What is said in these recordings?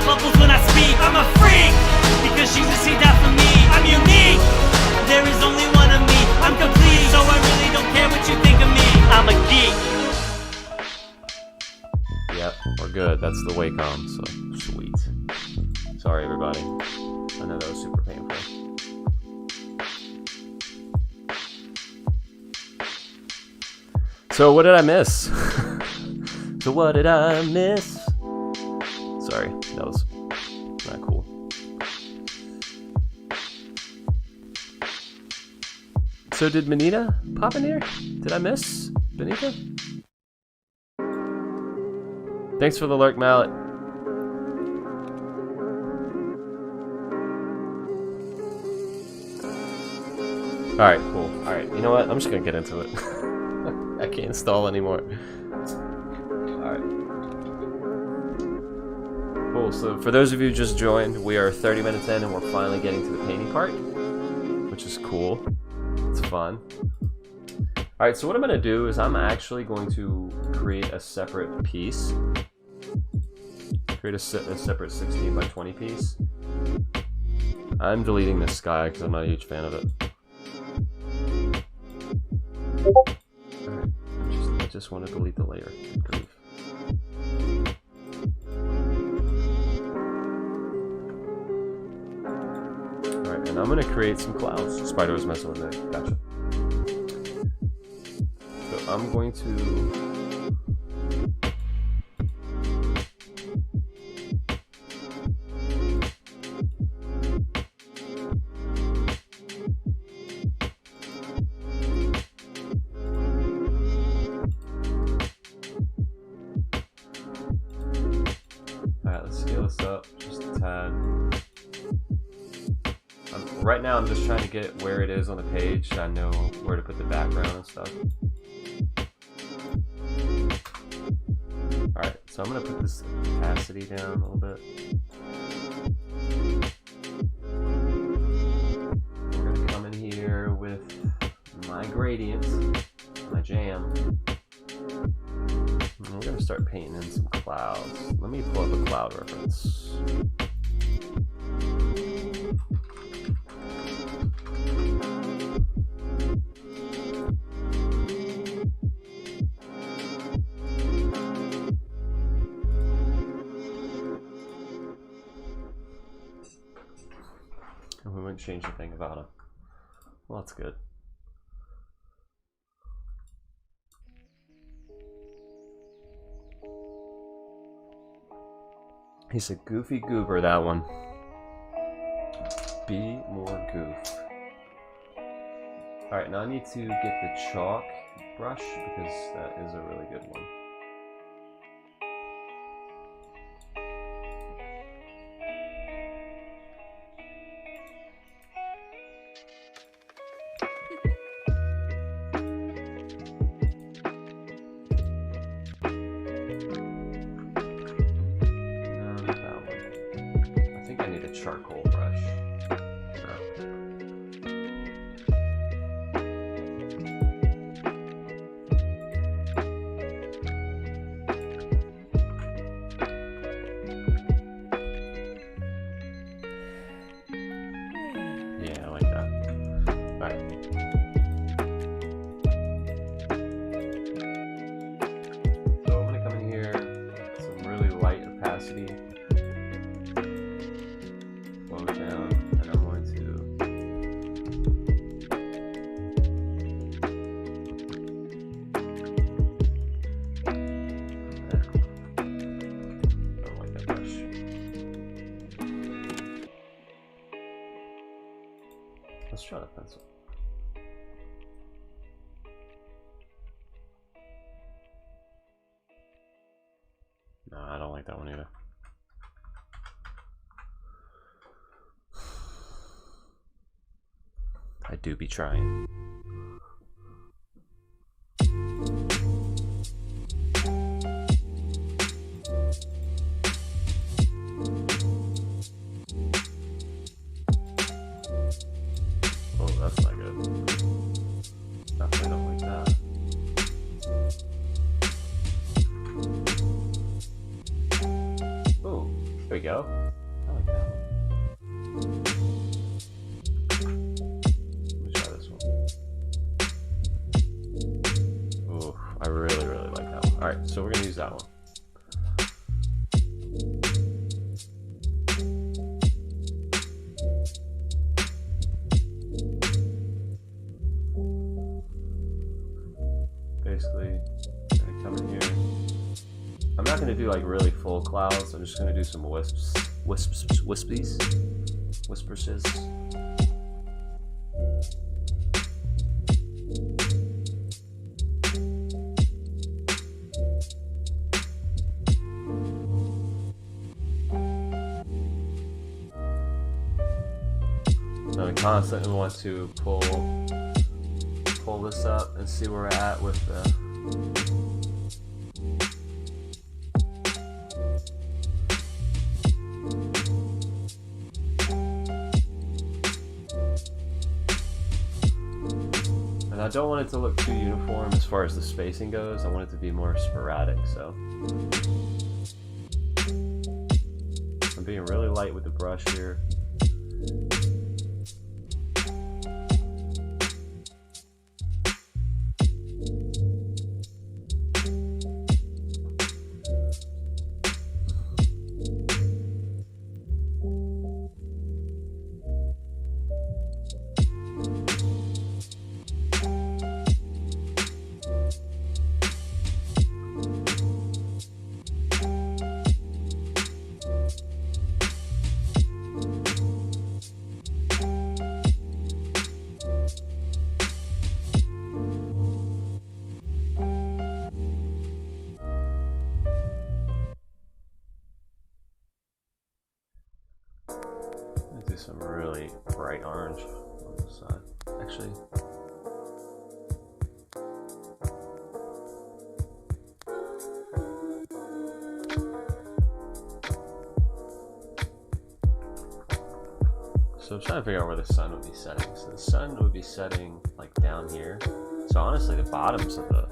out bubbles when I speak. I'm a freak, because she's received out for me. I'm unique, there is only one of me. I'm complete, so I really don't care what you think of me. I'm a geek. Yep, we're good. That's the Wacom, so sweet. Sorry, everybody. I know that was super painful. So what did I miss? So what did I miss? Sorry, that was not cool. So did Benita pop in here? Did I miss Benita? Thanks for the lurk, Mallet. Alright, cool. Alright, you know what? I'm just gonna get into it. I can't install anymore. Alright. Cool, so for those of you who just joined, we are 30 minutes in and we're finally getting to the painting part, which is cool. It's fun. Alright, so what I'm going to do is I'm actually going to create a separate piece. Create a separate 16 by 20 piece. I'm deleting this sky because I'm not a huge fan of it. Alright, I just want to delete the layer. Good grief. Alright, and I'm going to create some clouds. Spider was messing with me. Gotcha. So I'm going to... Alright, let's scale this up just a tad. Right now I'm just trying to get where it is on the page so I know where to put the background and stuff. Alright, so I'm going to put this opacity down a little bit. We're going to come in here with my gradients, my jam. And we're going to start painting in some clouds. Let me pull up a cloud reference. And we wouldn't change a thing about him. Well, that's good. He's a goofy goober, that one. Be more goof. Alright, now I need to get the chalk brush because that is a really good one. Charcoal brush. Yeah, I like that. Alright. So I'm gonna come in here with some really light opacity. Let's try the pencil. No, I don't like that one either. I do be trying. That's not good. Definitely don't like that. Oh, There we go. I like that one. Let me try this one. Ooh, I really, really like that one. Alright, so we're gonna use that one. Basically, gonna come in here. I'm not gonna do like really full clouds. I'm just gonna do some wispies. Now we constantly want to pull this up and see where we're at with the I don't want it to look too uniform as far as the spacing goes. I want it to be more sporadic, so I'm being really light with the brush here. Do some really bright orange on this side. Actually, so I'm trying to figure out where the sun would be setting. So the sun would be setting like down here. So honestly, the bottoms of the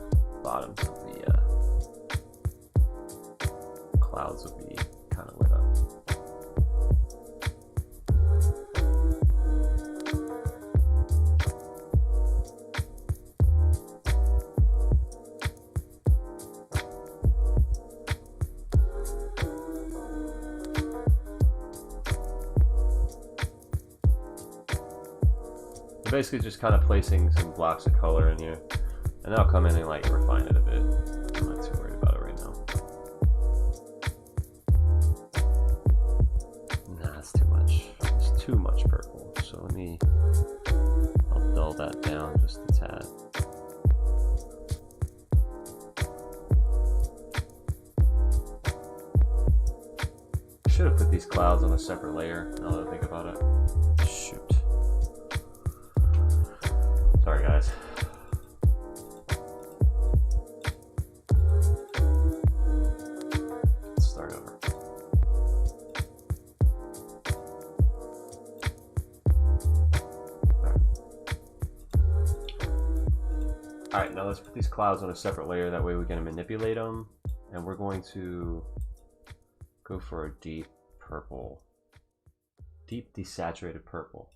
clouds would be kind of lit up. Basically just kind of placing some blocks of color in here, and I'll come in and like refine it a bit. I'm not too worried about it right now. Nah, it's too much. It's too much purple. So I'll dull that down just a tad. I should have put these clouds on a separate layer, now that I think about it. Shoot. Sorry guys. Let's start over. Alright, now let's put these clouds on a separate layer, that way we can manipulate them, and we're going to go for a deep purple. Deep desaturated purple.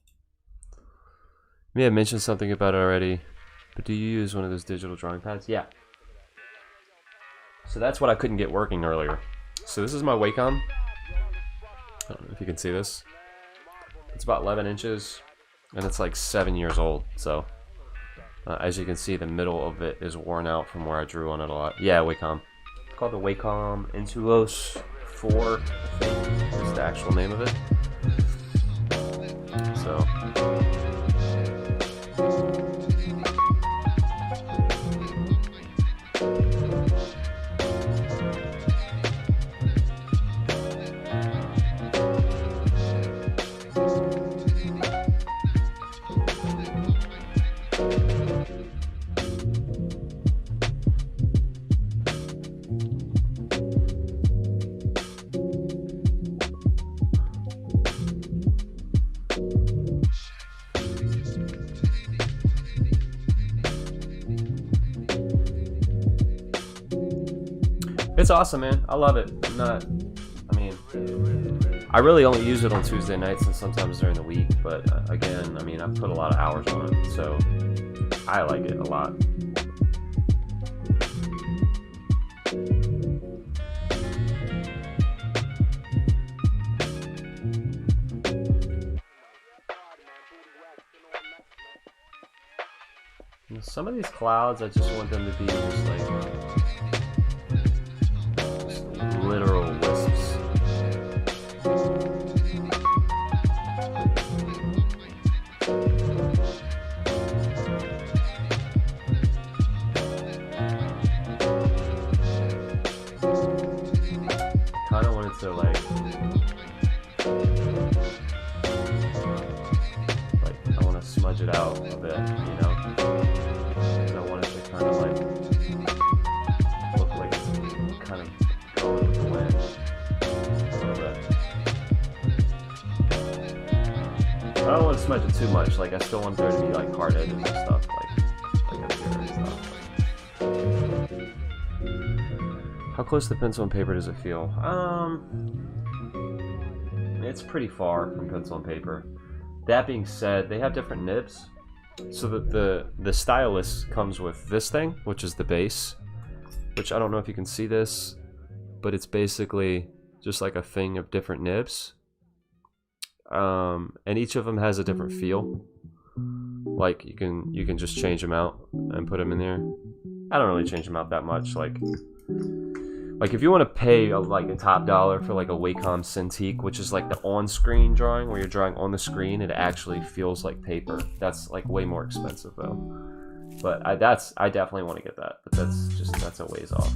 You may have mentioned something about it already, but do you use one of those digital drawing pads? Yeah. So that's what I couldn't get working earlier. So this is my Wacom. I don't know if you can see this. It's about 11 inches, and it's like 7 years old. So as you can see, the middle of it is worn out from where I drew on it a lot. Yeah, Wacom. It's called the Wacom Intuos 4, I think is the actual name of it. So it's awesome, man. I love it. I mean, I really only use it on Tuesday nights and sometimes during the week, but again, I mean, I've put a lot of hours on it, so I like it a lot. Some of these clouds, I just want them to be just like literal wisps. Kind of wanted to like I want to smudge it out a bit, you know? I want it to kind of like look like it's kind of going with the wind a little bit. I don't want to smudge it too much. Like I still want there to be like hard edges and stuff, like up here and stuff. How close to pencil and paper does it feel? It's pretty far from pencil and paper. That being said, they have different nibs. So the stylus comes with this thing, which is the base, which I don't know if you can see this, but it's basically just like a thing of different nibs, and each of them has a different feel. Like you can just change them out and put them in there. I don't really change them out that much. Like if you want to pay like a top dollar for like a Wacom Cintiq, which is like the on-screen drawing where you're drawing on the screen, it actually feels like paper. That's like way more expensive though. But I definitely want to get that. But that's a ways off.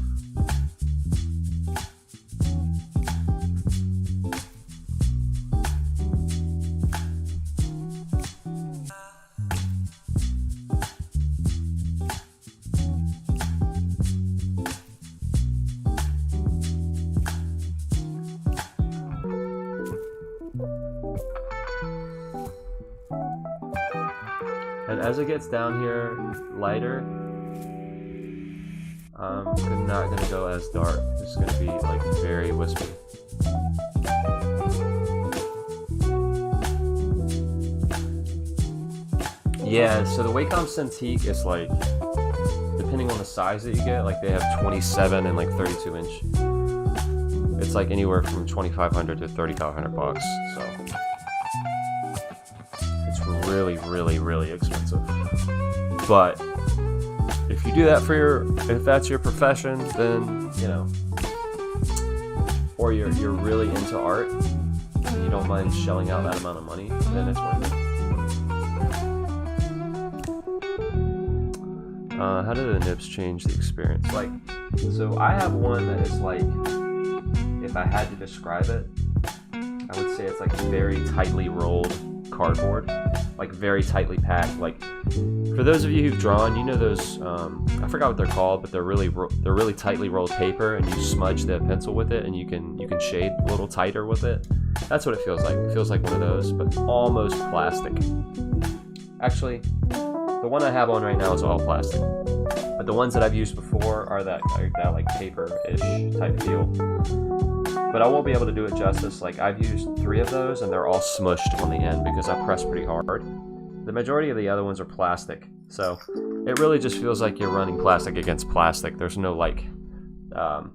And as it gets down here lighter, I'm not gonna go as dark. It's gonna be like very wispy. Yeah, so the Wacom Cintiq is like, depending on the size that you get, like they have 27 and like 32 inch. It's like anywhere from 2,500 to 3,500 bucks. So it's really expensive. But if you do that if that's your profession, then you know, or you're really into art and you don't mind shelling out that amount of money, then it's worth it. How do the nibs change the experience? Like, so I have one that is like, if I had to describe it, I would say it's like very tightly rolled cardboard, like very tightly packed. Like, for those of you who've drawn, you know those, I forgot what they're called, but they're really tightly rolled paper, and you smudge the pencil with it, and you can shade a little tighter with it. That's what it feels like. It feels like one of those, but almost plastic. Actually, the one I have on right now is all plastic, but the ones that I've used before are that like paper-ish type feel. But I won't be able to do it justice. Like, I've used 3 of those, and they're all smushed on the end because I press pretty hard. The majority of the other ones are plastic, so it really just feels like you're running plastic against plastic. There's no like, what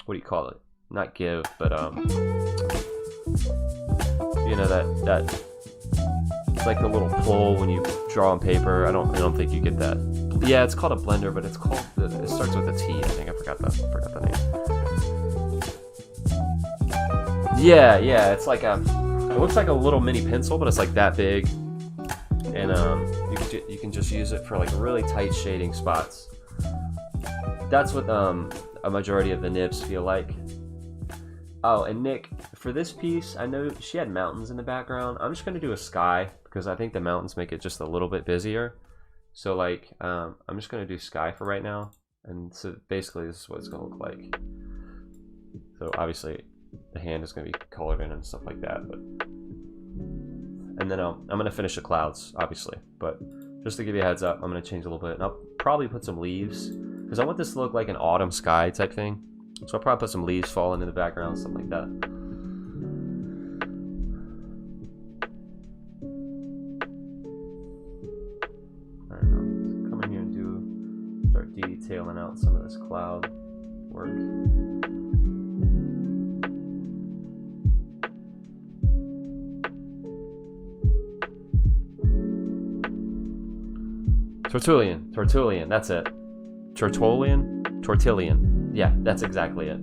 do you call it? Not give, but you know that it's like the little pull when you draw on paper. I don't think you get that. Yeah, it's called a blender, but it's called, it starts with a T. I think I forgot the name. Yeah, it's like it looks like a little mini pencil, but it's like that big, and you can just use it for like really tight shading spots. That's what a majority of the nibs feel like. Oh, and Nick, for this piece, I know she had mountains in the background. I'm just gonna do a sky because I think the mountains make it just a little bit busier. So like, I'm just gonna do sky for right now, and so basically this is what it's gonna look like. So obviously, the hand is going to be colored in and stuff like that, but and then I'm going to finish the clouds, obviously, but just to give you a heads up, I'm going to change a little bit, and I'll probably put some leaves because I want this to look like an autumn sky type thing, so I'll probably put some leaves falling in the background, something like that. cloud work. Tortillion, that's it. Tortillion. Yeah, that's exactly it.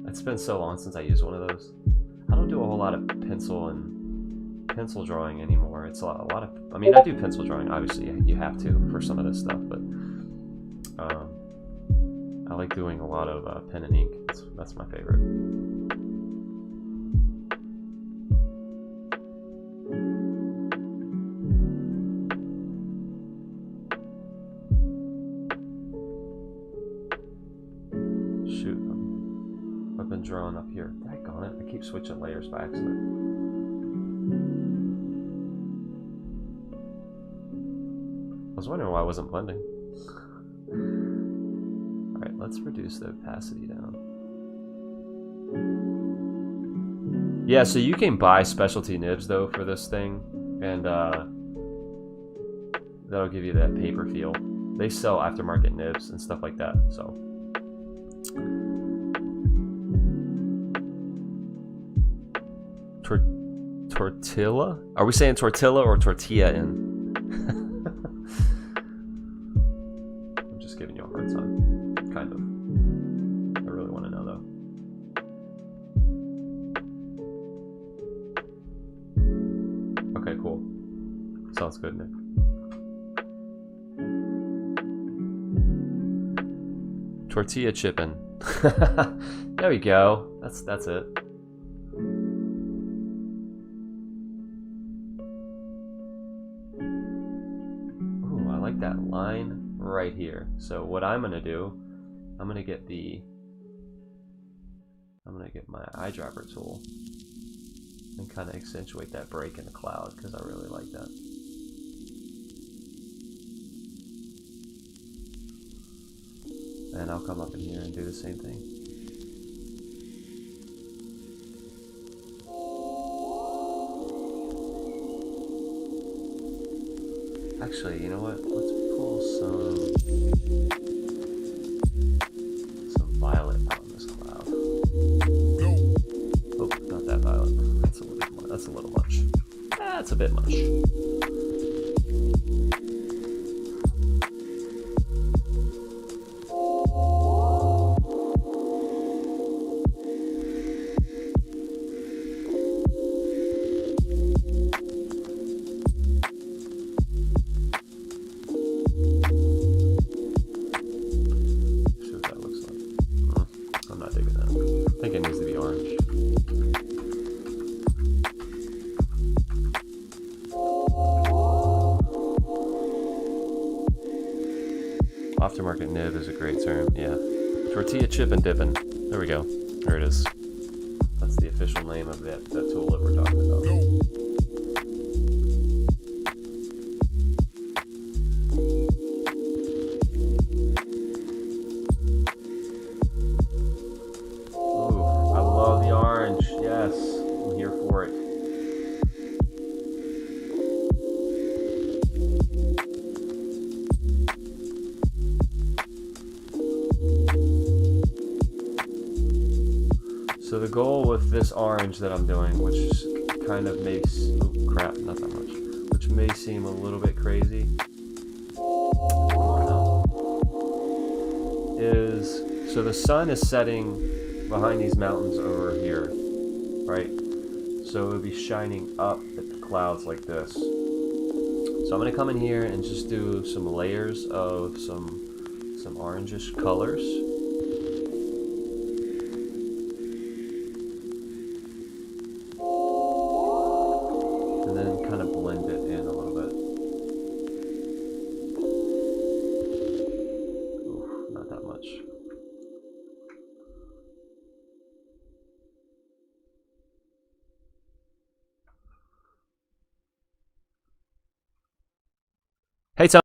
It's been so long since I used one of those. I don't do a whole lot of pencil drawing anymore. It's a lot of. I mean, I do pencil drawing. Obviously, you have to for some of this stuff, but I like doing a lot of pen and ink. That's my favorite. Shoot, I've been drawing up here. Daggone it, I keep switching layers by accident. I was wondering why I wasn't blending. Alright, let's reduce the opacity down. Yeah, so you can buy specialty nibs though for this thing, and that'll give you that paper feel. They sell aftermarket nibs and stuff like that, so. Tortilla? Are we saying tortilla or tortilla in? I'm just giving you a hard time. Kind of. I really want to know though. Okay, cool. Sounds good, Nick. Tortilla chipping. There we go. That's it. That line right here. So what I'm gonna do, I'm gonna get my eyedropper tool and kind of accentuate that break in the cloud because I really like that. And I'll come up in here and do the same thing. Actually, you know what? Let's pull some violet out in this cloud. Oh, not that violet. That's a little much. That's a bit much. Aftermarket nib is a great term, yeah. Tortilla chip and dipping. There we go. There it is. That's the official name of that tool that we're talking about. Ooh, I love the orange. Yes, I'm here for it. So the goal with this orange that I'm doing, which kind of makes, oh crap, not that much, which may seem a little bit crazy, is, so the sun is setting behind these mountains over here, right? So it'll be shining up at the clouds like this. So I'm gonna come in here and just do some layers of some orangish colors. Hey, Tom.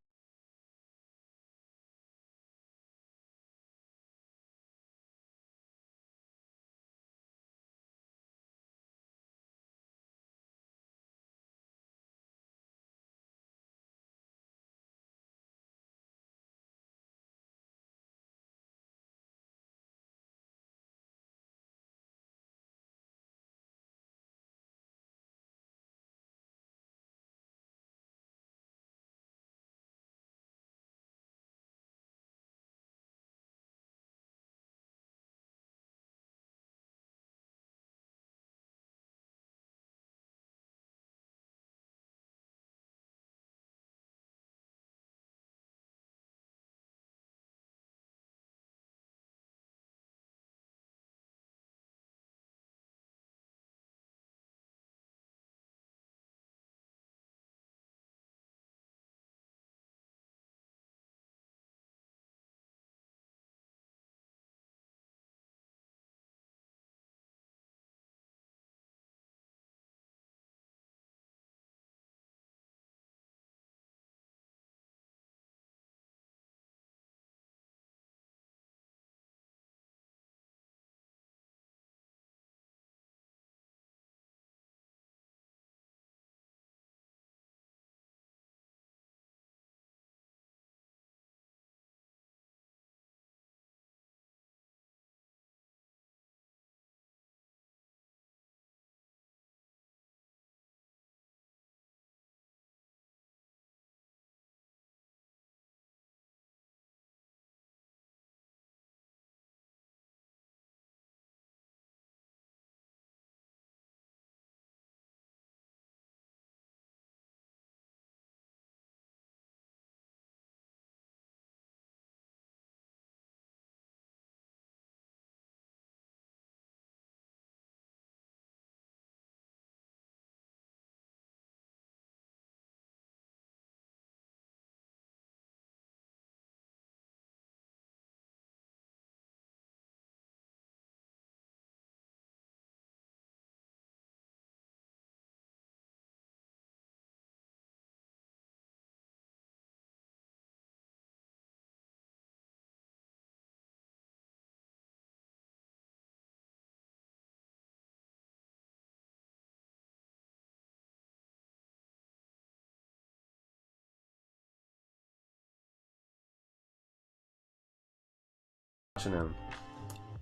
watching him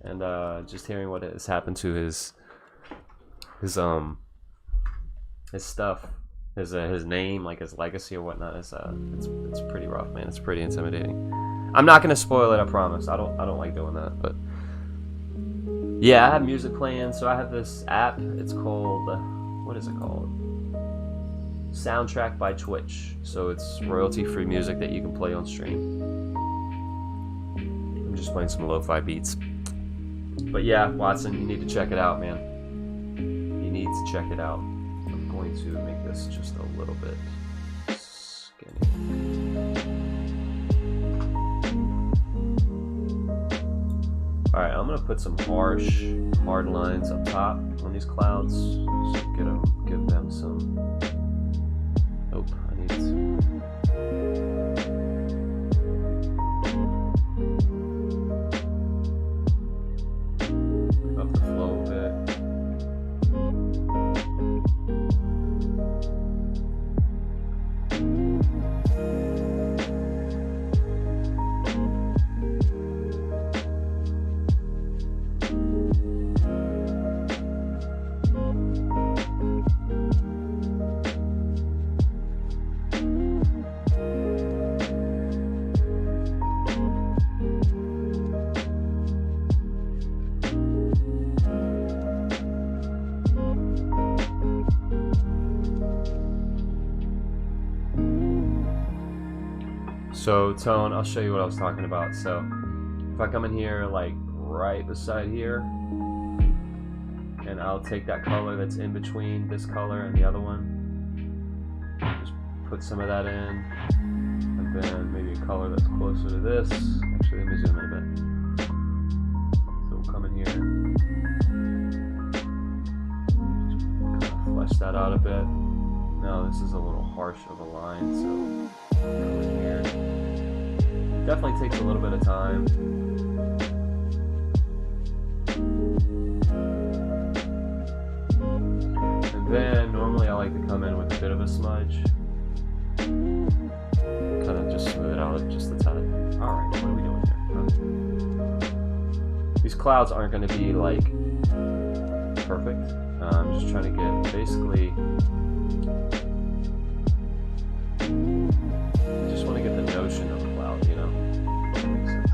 and just hearing what has happened to his stuff, his name, like his legacy or whatnot. It's pretty rough, man. It's pretty intimidating. I'm not gonna spoil it, I promise. I don't like doing that, but yeah, I have music playing. So I have this app. It's called, what is it called? Soundtrack by Twitch. So it's royalty-free music that you can play on stream. I'm just playing some lo-fi beats. But yeah, Watson, you need to check it out, man. You need to check it out. I'm going to make this just a little bit skinny. Alright, I'm gonna put some harsh, hard lines up top on these clouds. Just give them some. Nope, I need to. Up the flow a bit. So tone, I'll show you what I was talking about. So if I come in here like right beside here, and I'll take that color that's in between this color and the other one, just put some of that in, and then maybe a color that's closer to this. Actually, let me zoom in a bit. So we'll come in here, just kind of flesh that out a bit. Now this is a little harsh of a line, so come in here. Definitely takes a little bit of time. And then normally I like to come in with a bit of a smudge. Kind of just smooth it out just a tad. Alright, what are we doing here? These clouds aren't going to be like perfect. I'm just trying to get basically. Just want to get the notion of a cloud, you know? That makes sense.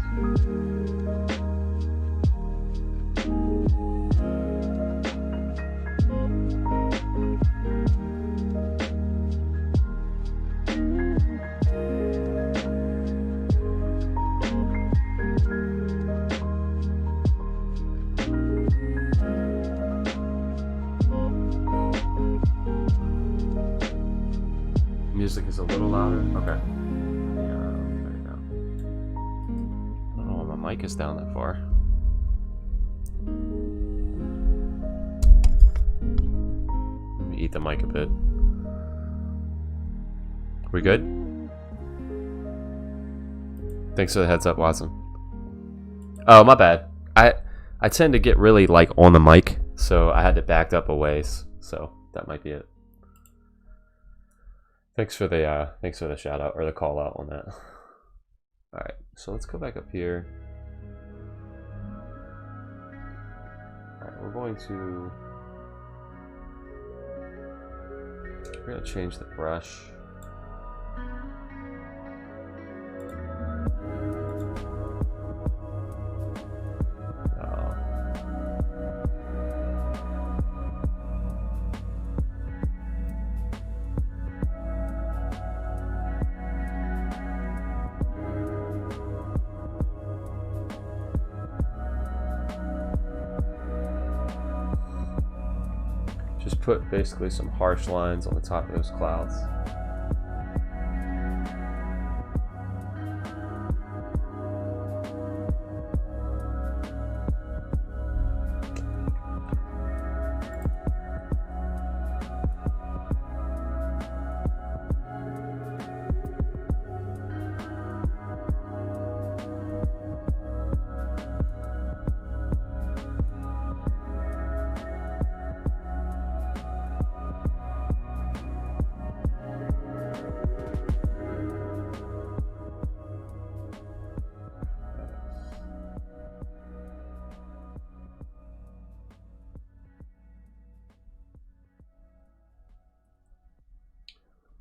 Music is a little louder. Okay. Yeah, there you go. I don't know why my mic is down that far. Let me eat the mic a bit. We good? Thanks for the heads up, Watson. Oh, my bad. I tend to get really like on the mic, so I had to back up a ways. So that might be it. Thanks for the shout out or the call out on that. All right, so let's go back up here. All right, we're gonna change the brush. Just put basically some harsh lines on the top of those clouds.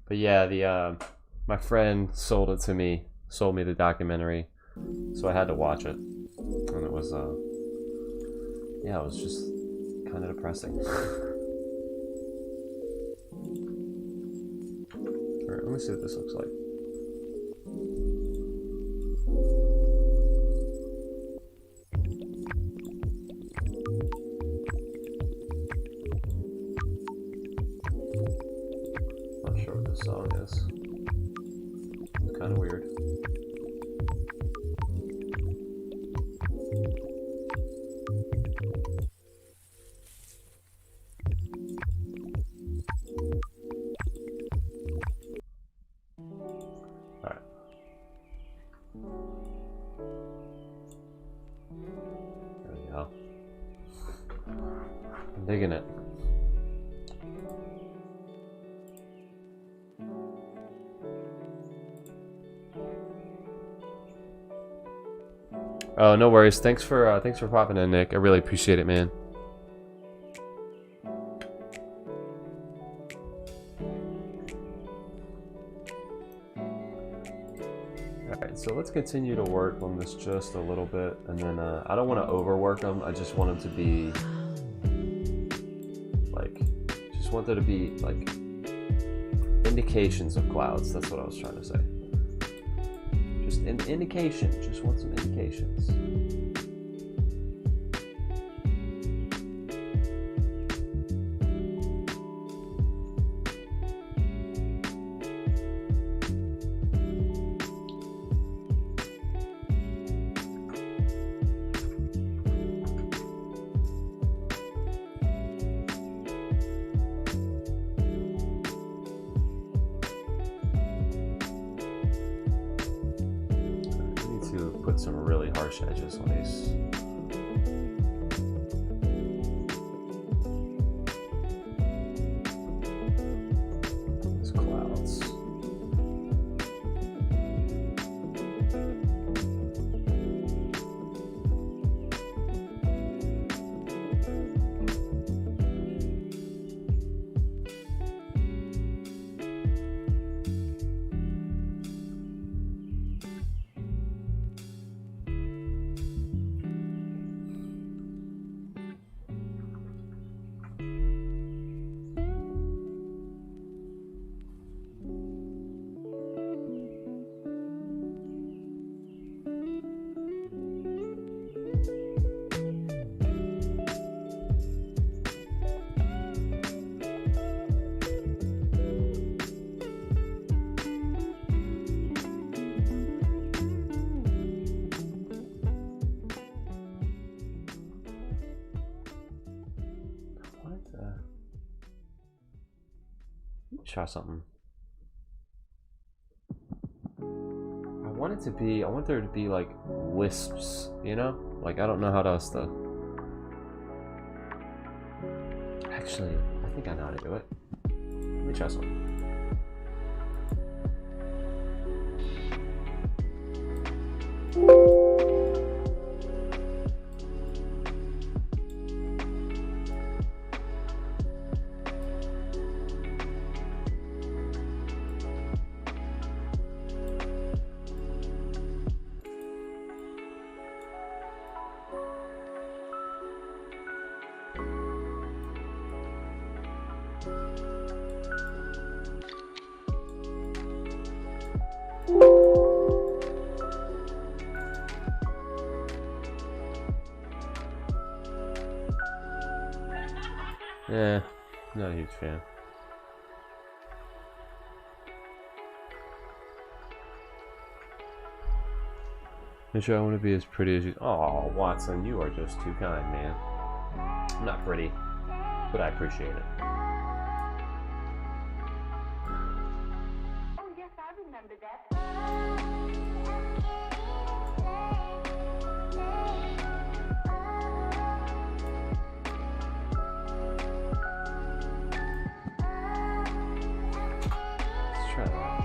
But yeah, the my friend sold it to me, sold me the documentary, so I had to watch it, and it was yeah, it was just kind of depressing. All right, let me see what this looks like. Not sure what this song is. It's kind of weird. Alright. There we go. I'm digging it. Oh, no worries. Thanks for popping in, Nick. I really appreciate it, man. Alright, so let's continue to work on this just a little bit, and then I don't want to overwork them. I just want them to be like, just want there to be like indications of clouds. That's what I was trying to say. Just an indication. Just want some indications. Put some really harsh edges on these. These clouds. Try something. I want there to be like wisps, you know? Like, I don't know how else to. Actually, I think I know how to do it. Let me try something. Yeah, not a huge fan. Nitro, I want to be as pretty as you. Oh, Watson, you are just too kind, man. I'm not pretty, but I appreciate it. Oh, yes, I remember that. Let's try that.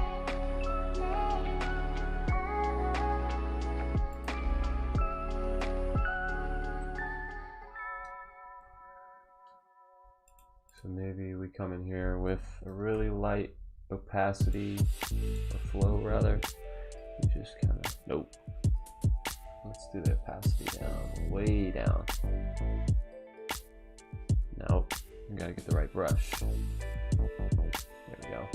So maybe we come in here with a really light opacity, or flow rather. We just kind of, nope. Let's do the opacity down, way down. Nope, we gotta get the right brush. There we go.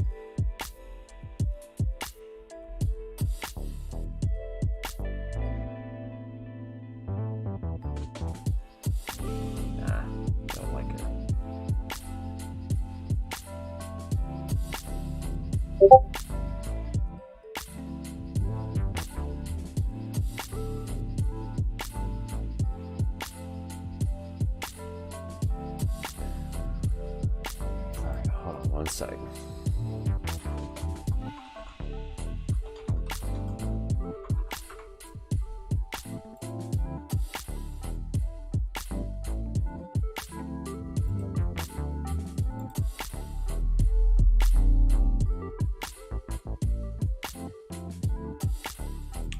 Nah, don't like it. Alright, hold on one second.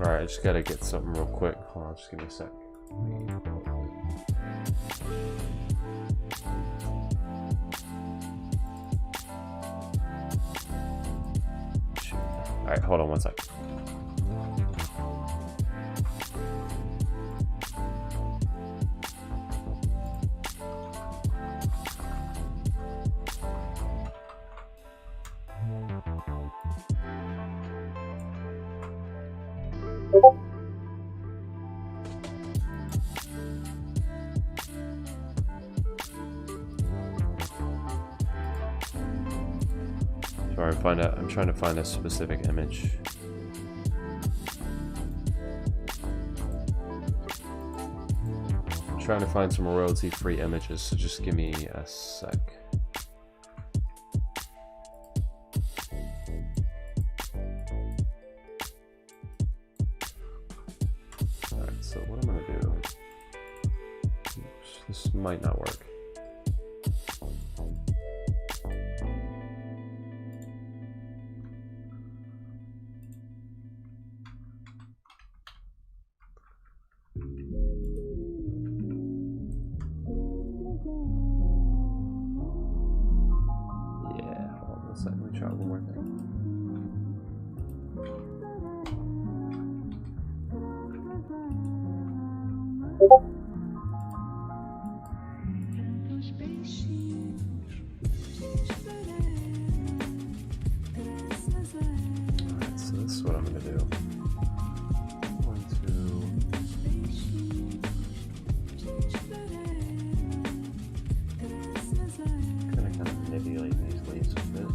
Alright, I just gotta get something real quick. Hold on, just give me a sec. Shoot. Alright, hold on one sec. Sorry, I'm trying to find a specific image. I'm trying to find some royalty-free images, so just give me a sec. Alright, so what I'm gonna do. Oops, this might not work. Let me try one more thing. Alright, so this is what I'm going to do. I'm going to kind of manipulate these leaves a bit.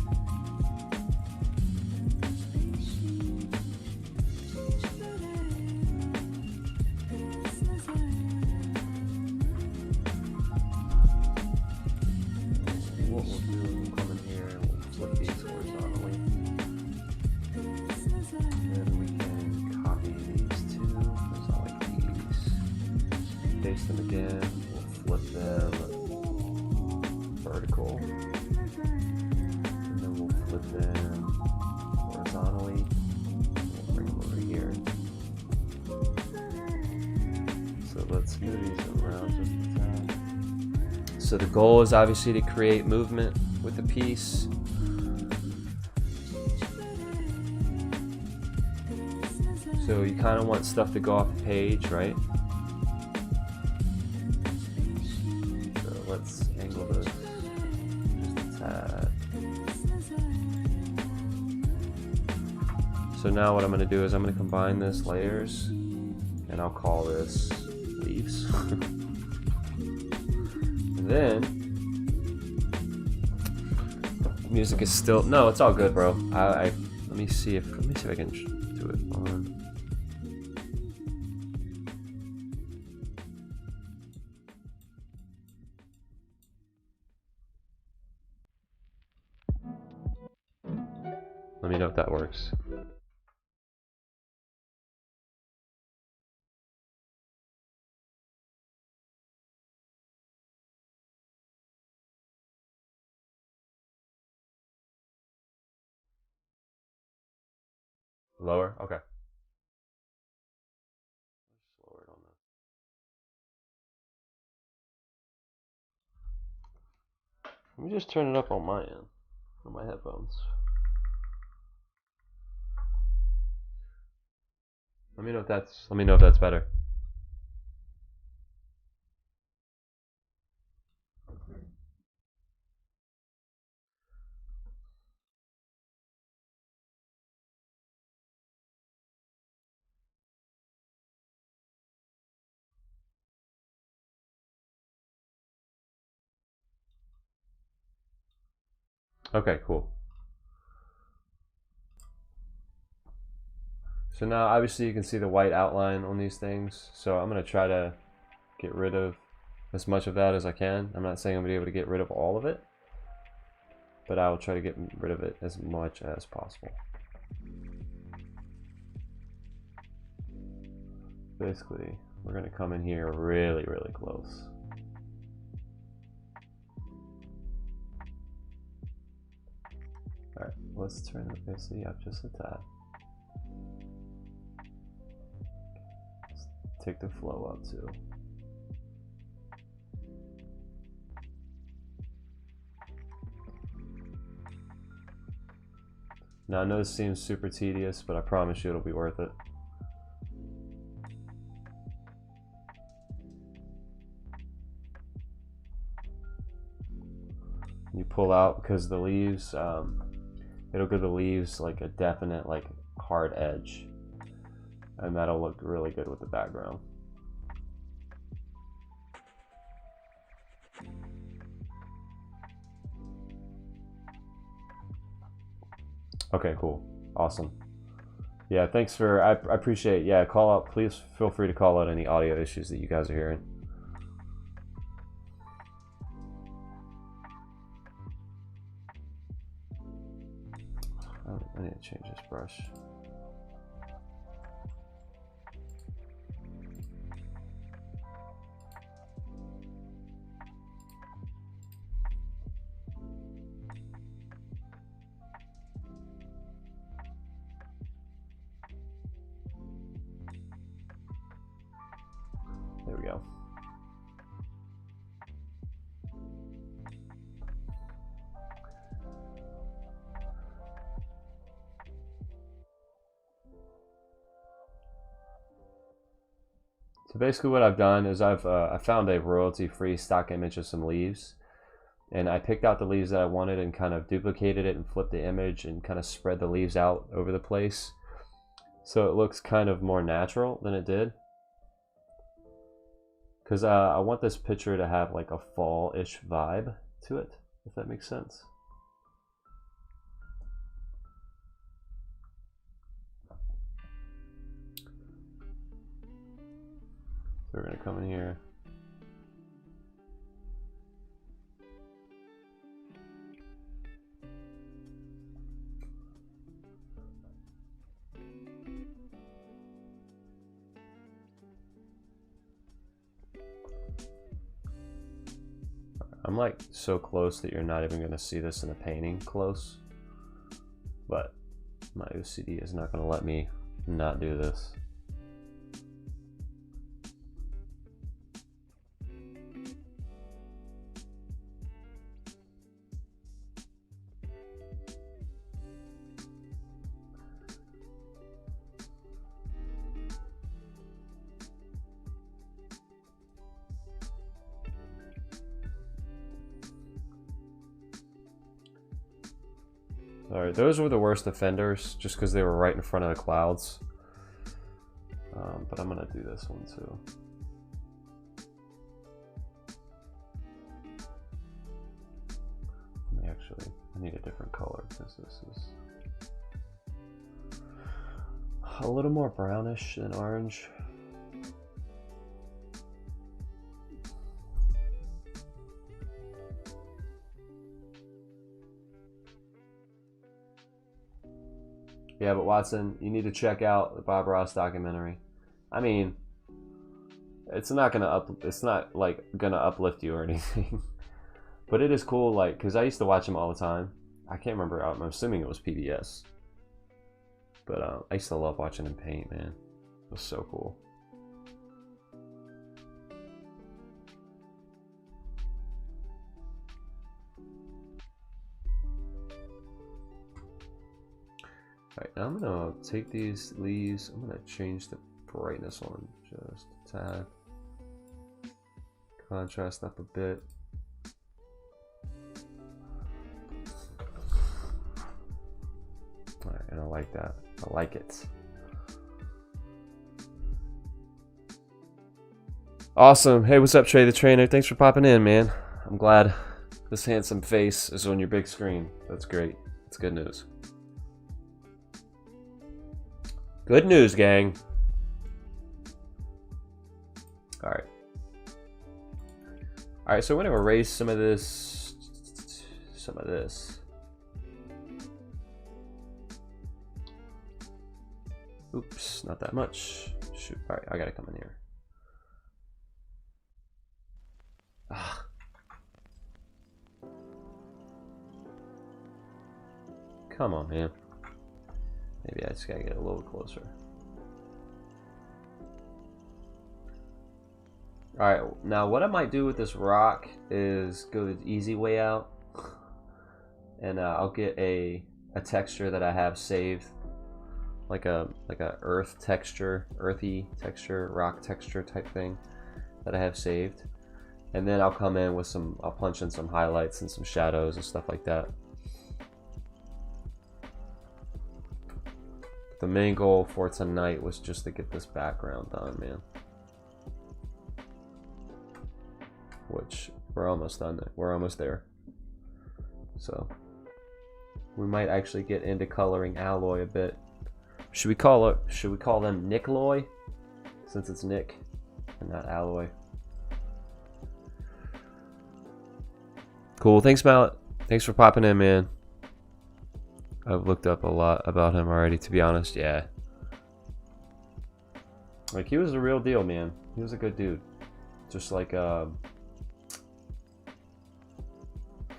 What we'll do is we'll come in here and we'll flip these horizontally. And then we can copy these two, because I like these. Paste them again, we'll flip them vertical. And then we'll flip them horizontally. We'll bring them over here. So let's move these around just a tad. So the goal is obviously to create movement with the piece. So you kind of want stuff to go off the page, right? So let's angle this just a tad. So now what I'm going to do is I'm going to combine this layers, and I'll call this leaves. And then music is still no, it's all good, bro. Let me see if I can do it on. Let me know if that works. Lower? Okay. Lower it on that. Let me just turn it up on my end, on my headphones. Let me know if that's better. Okay, cool. So now obviously you can see the white outline on these things. So I'm going to try to get rid of as much of that as I can. I'm not saying I'm going to be able to get rid of all of it, but I will try to get rid of it as much as possible. Basically, we're going to come in here really, really close. Alright, let's turn the opacity up just a tad. Let's take the flow up too. Now I know this seems super tedious, but I promise you it'll be worth it. You pull out because the leaves, it'll give the leaves like a definite like hard edge, and that'll look really good with the background. Okay, cool, awesome. Yeah, thanks for, I appreciate, yeah, call out, please feel free to call out any audio issues that you guys are hearing. I need to change this brush. There we go. So basically what I've done is I found a royalty-free stock image of some leaves, and I picked out the leaves that I wanted and kind of duplicated it and flipped the image and kind of spread the leaves out over the place, so it looks kind of more natural than it did. Because I want this picture to have like a fall-ish vibe to it, if that makes sense. So we're going to come in here. I'm like so close that you're not even going to see this in a painting close, but my OCD is not going to let me not do this. Alright, those were the worst offenders just because they were right in front of the clouds. But I'm going to do this one too. Actually, I need a different color because this is a little more brownish than orange. Yeah, but Watson, you need to check out the Bob Ross documentary. I mean, it's not like gonna uplift you or anything, but it is cool. Like, cause I used to watch him all the time. I can't remember. I'm assuming it was PBS, but I used to love watching him paint. Man, it was so cool. Alright, now I'm gonna take these leaves, I'm gonna change the brightness on just a tad. Contrast up a bit. Alright, and I like that. I like it. Awesome. Hey, what's up, Trey the Trainer? Thanks for popping in, man. I'm glad this handsome face is on your big screen. That's great. That's good news. Good news, gang. Alright. Alright, so we're going to erase some of this. Oops, not that much. Shoot. Alright, I gotta come in here. Ah. Come on, man. Maybe I just gotta get a little closer. Alright, now what I might do with this rock is go the easy way out. And I'll get a texture that I have saved. Like a earth texture, earthy texture, rock texture type thing that I have saved. And then I'll come in with some, I'll punch in some highlights and some shadows and stuff like that. The main goal for tonight was just to get this background done, man. Which we're almost done. We're almost there. So we might actually get into coloring Aloy a bit. Should we call them Nikloy, since it's Nick and not Aloy? Cool. Thanks, Mallet. Thanks for popping in, man. I've looked up a lot about him already, to be honest. Yeah. Like, he was the real deal, man. He was a good dude. Just like,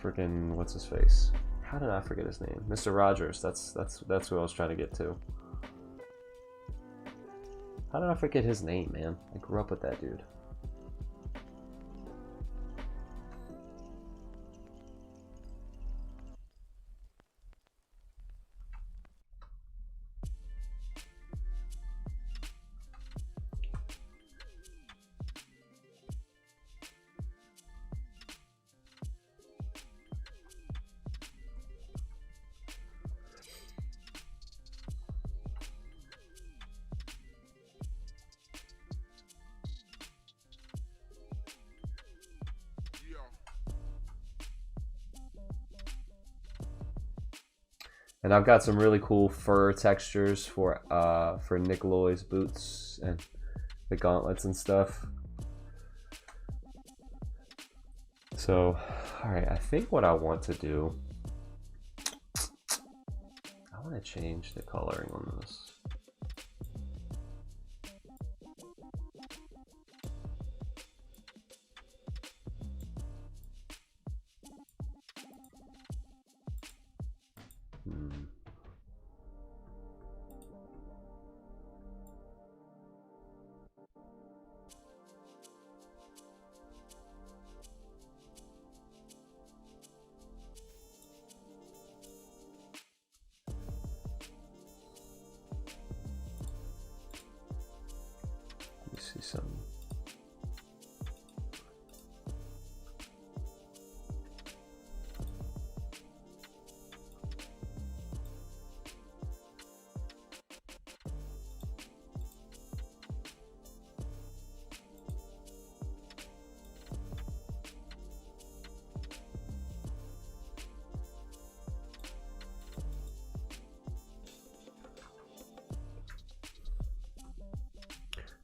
freaking, what's his face? How did I forget his name? Mr. Rogers. That's who I was trying to get to. How did I forget his name, man? I grew up with that dude. And I've got some really cool fur textures for Nikoloi's boots and the gauntlets and stuff. So, alright, I think what I want to do, I want to change the coloring on this. See some.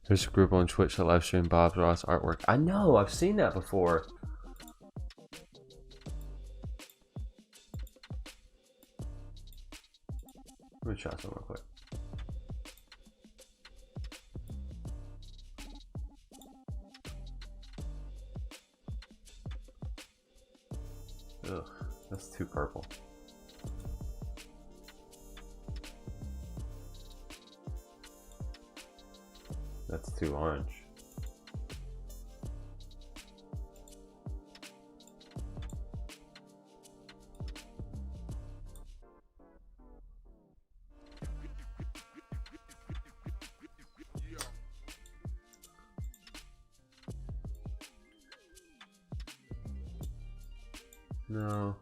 There's a group on Twitch that live stream Bob Ross artwork. I know, I've seen that before. Let me try some real quick. Ugh, that's too purple. That's too orange. No.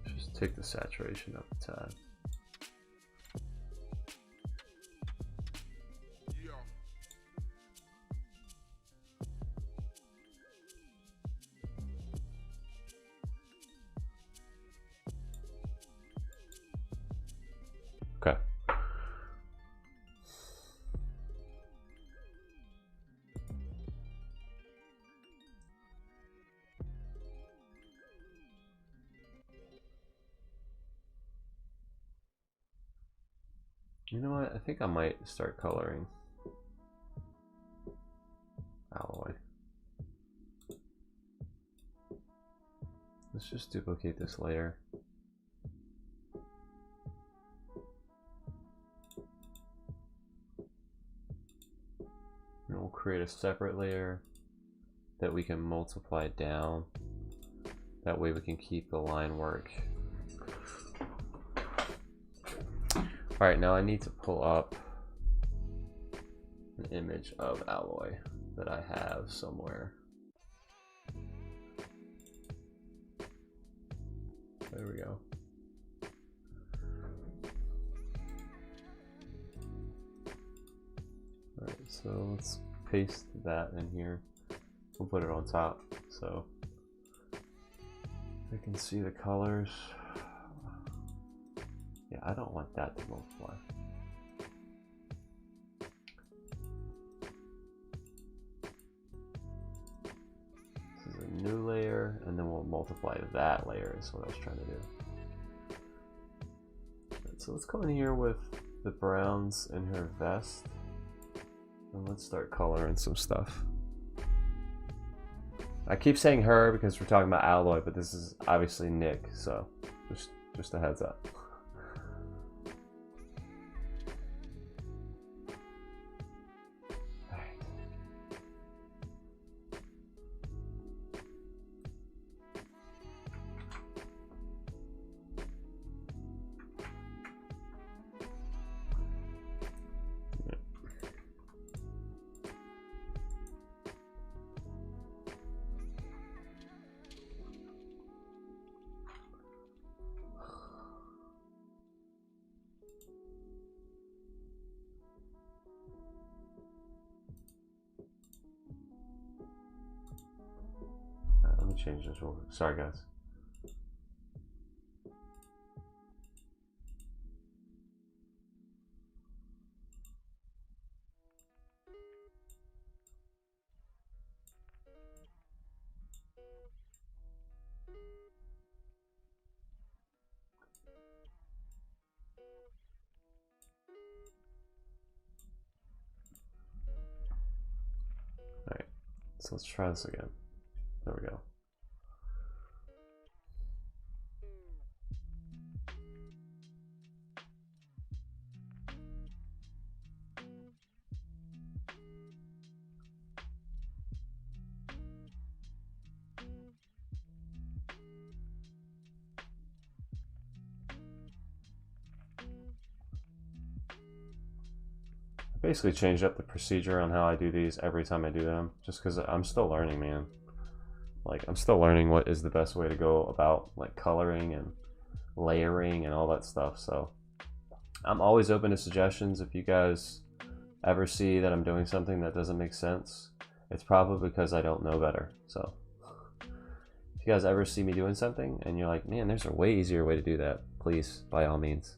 Just take the saturation up a tad. Okay. You know what? I think I might start coloring Aloy. Let's just duplicate this layer. And we'll create a separate layer that we can multiply down. That way we can keep the line work. Alright, now I need to pull up an image of Aloy that I have somewhere. There we go. Alright, so let's paste that in here. We'll put it on top so I can see the colors. Yeah, I don't want that to multiply. This is a new layer, and then we'll multiply that layer is what I was trying to do. Right, so let's come in here with the browns in her vest, and let's start coloring some stuff. I keep saying her because we're talking about Aloy, but this is obviously Nick, so just a heads up. Let me change this real quick. Sorry, guys. Alright, so let's try this again. There we go. Basically changed up the procedure on how I do these every time I do them, just because I'm still learning, man. Like, I'm still learning what is the best way to go about like coloring and layering and all that stuff. So I'm always open to suggestions. If you guys ever see that I'm doing something that doesn't make sense, it's probably because I don't know better. So if you guys ever see me doing something and you're like, man, there's a way easier way to do that, please, by all means.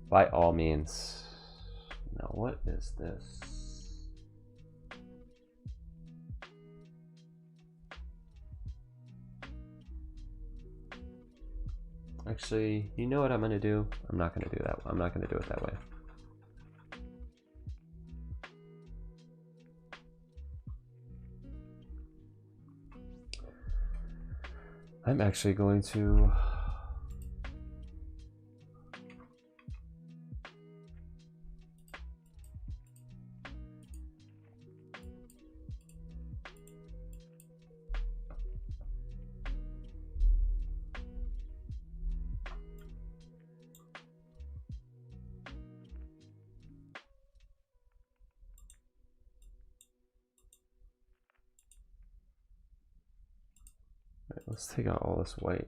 By all means. Now, what is this? Actually, you know what I'm going to do? I'm not going to do that. I'm not going to do it that way. I'm actually going to Right, let's take out all this white.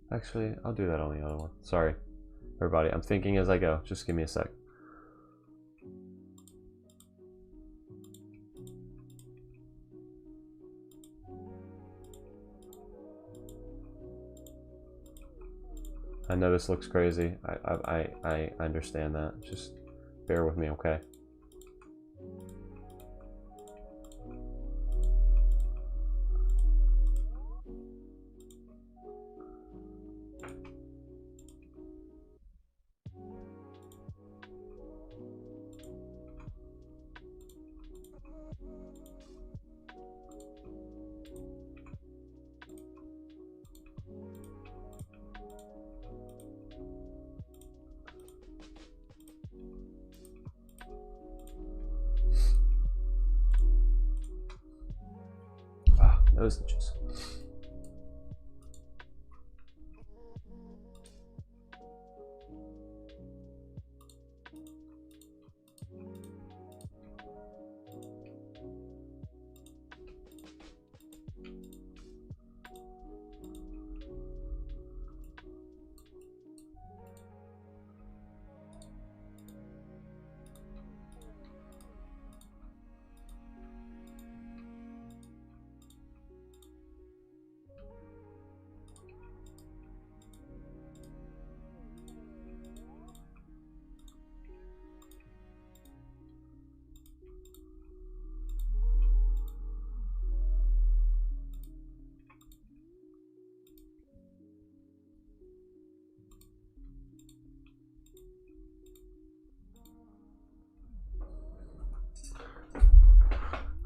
Actually, I'll do that on the other one. Sorry, everybody. I'm thinking as I go. Just give me a sec. I know this looks crazy. I understand that. Just bear with me, okay? Those itches.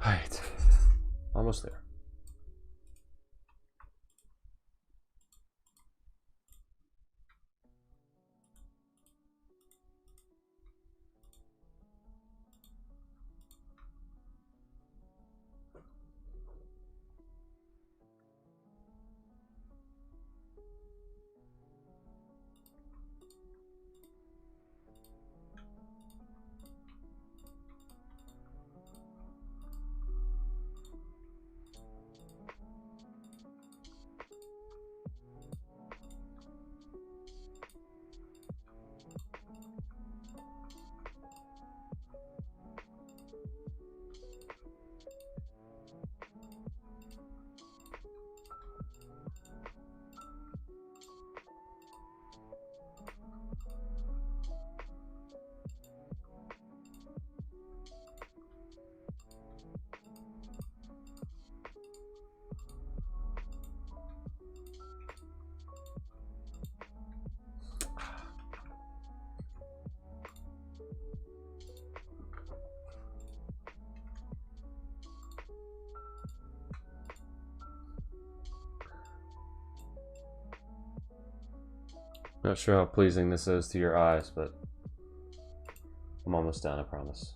Alright, almost there. Not sure how pleasing this is to your eyes, but I'm almost done, I promise.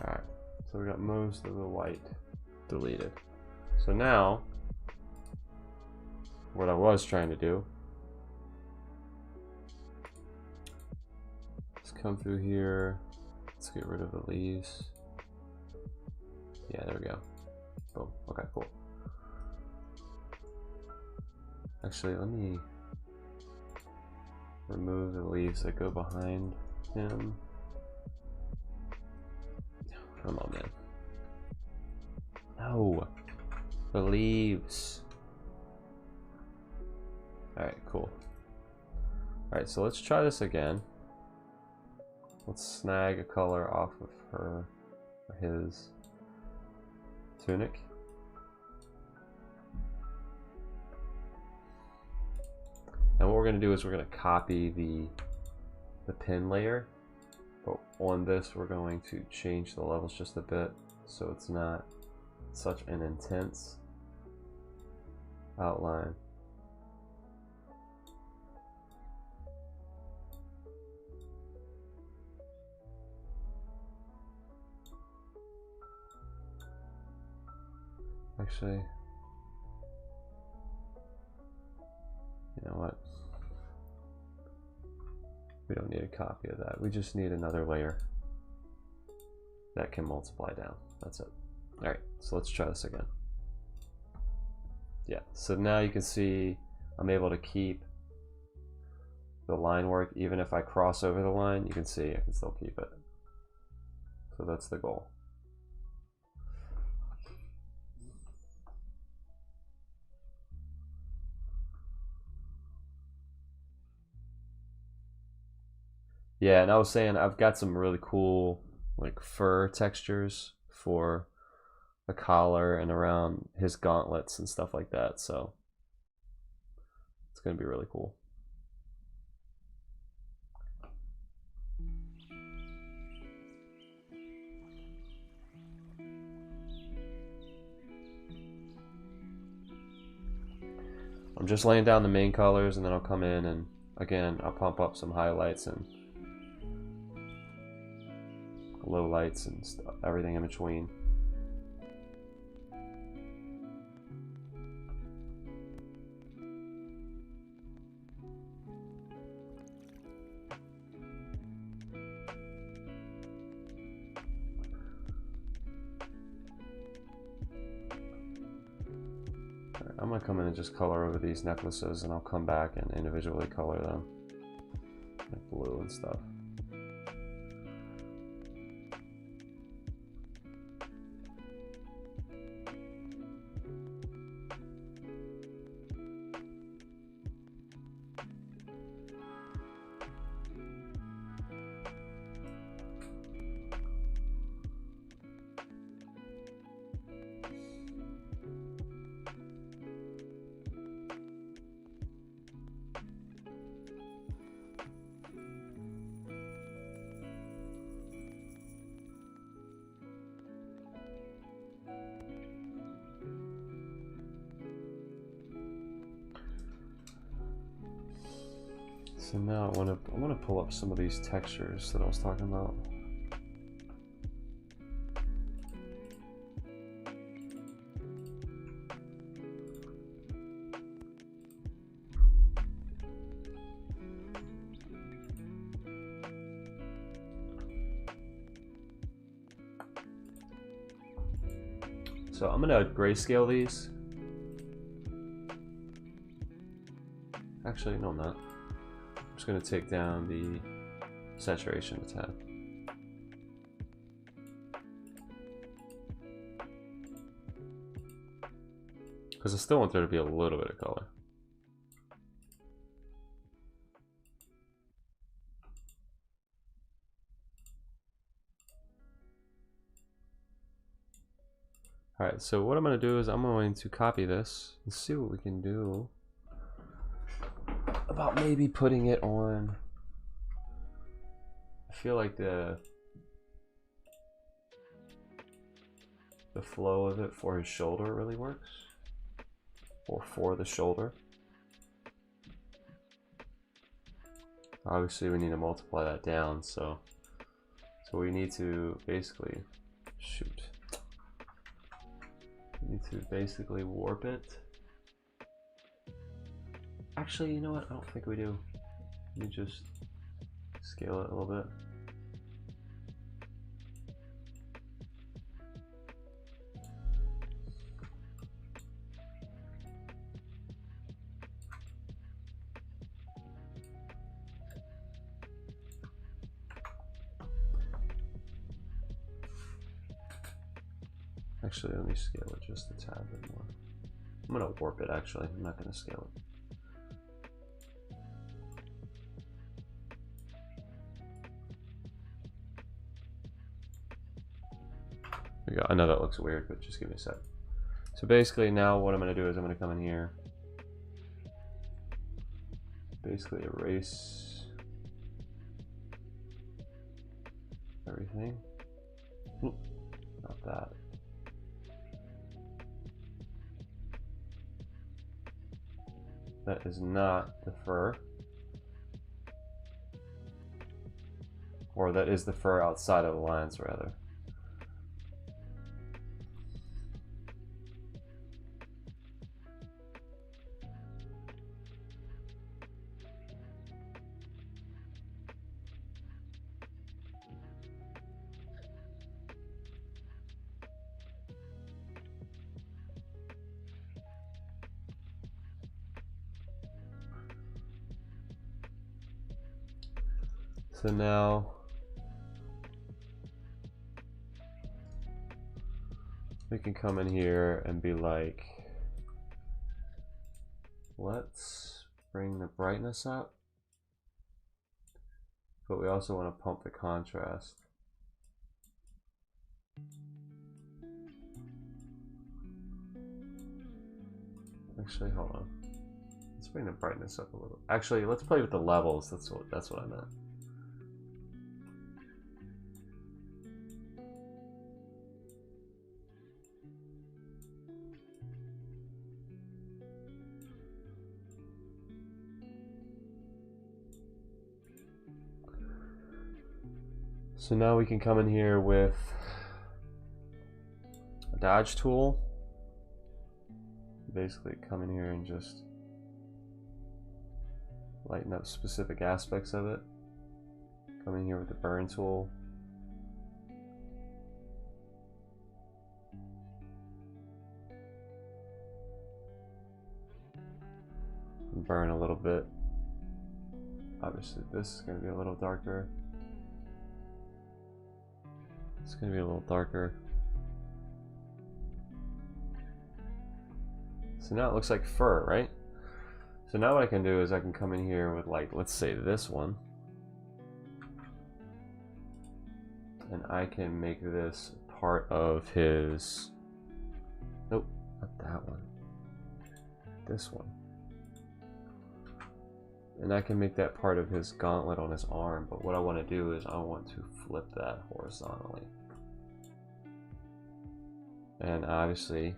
Alright, so we got most of the white deleted. So now, what I was trying to do is come through here. Let's get rid of the leaves. Yeah, there we go. Boom. Okay, cool. Actually, let me remove the leaves that go behind him. Come on, man. No. The leaves. Alright, cool. Alright, so let's try this again. Let's snag a color off of her, or his tunic. And what we're going to do is we're going to copy the pin layer, but on this we're going to change the levels just a bit so it's not such an intense outline. Actually, you know what? We don't need a copy of that. We just need another layer that can multiply down. That's it. Alright, so let's try this again. Yeah, so now you can see I'm able to keep the line work. Even if I cross over the line, you can see I can still keep it. So that's the goal. Yeah, and I was saying I've got some really cool like fur textures for the collar and around his gauntlets and stuff like that, so it's gonna be really cool. I'm just laying down the main colors, and then I'll come in and again I'll pump up some highlights and low lights and stuff, everything in between. I'm gonna come in and just color over these necklaces, and I'll come back and individually color them, like blue and stuff. So now I want to pull up some of these textures that I was talking about. So I'm gonna grayscale these. Actually, no, I'm not. I'm just going to take down the saturation a tad. Because I still want there to be a little bit of color. Alright, so what I'm going to do is I'm going to copy this and see what we can do about maybe putting it on. I feel like the flow of it for his shoulder really works, or for the shoulder. Obviously we need to multiply that down, so we need to basically warp it. Actually, you know what? I don't think we do. Let me just scale it a little bit. Actually, let me scale it just a tad bit more. I'm gonna warp it actually, I'm not gonna scale it. There we go. I know that looks weird, but just give me a sec. So basically now what I'm gonna do is I'm gonna come in here, basically erase everything. Oop, not that. That is not the fur. Or that is the fur outside of the lines, rather. So now we can come in here and be like, let's bring the brightness up, but we also want to pump the contrast. Actually, hold on. Let's bring the brightness up a little. Actually, let's play with the levels. That's what I meant. So now we can come in here with a dodge tool. Basically come in here and just lighten up specific aspects of it. Come in here with the burn tool. Burn a little bit. Obviously this is going to be a little darker. It's going to be a little darker. So now it looks like fur, right? So now what I can do is I can come in here with, like, let's say this one. And I can make this part of his... Nope, not that one. This one. And I can make that part of his gauntlet on his arm, but what I want to do is I want to flip that horizontally. And obviously,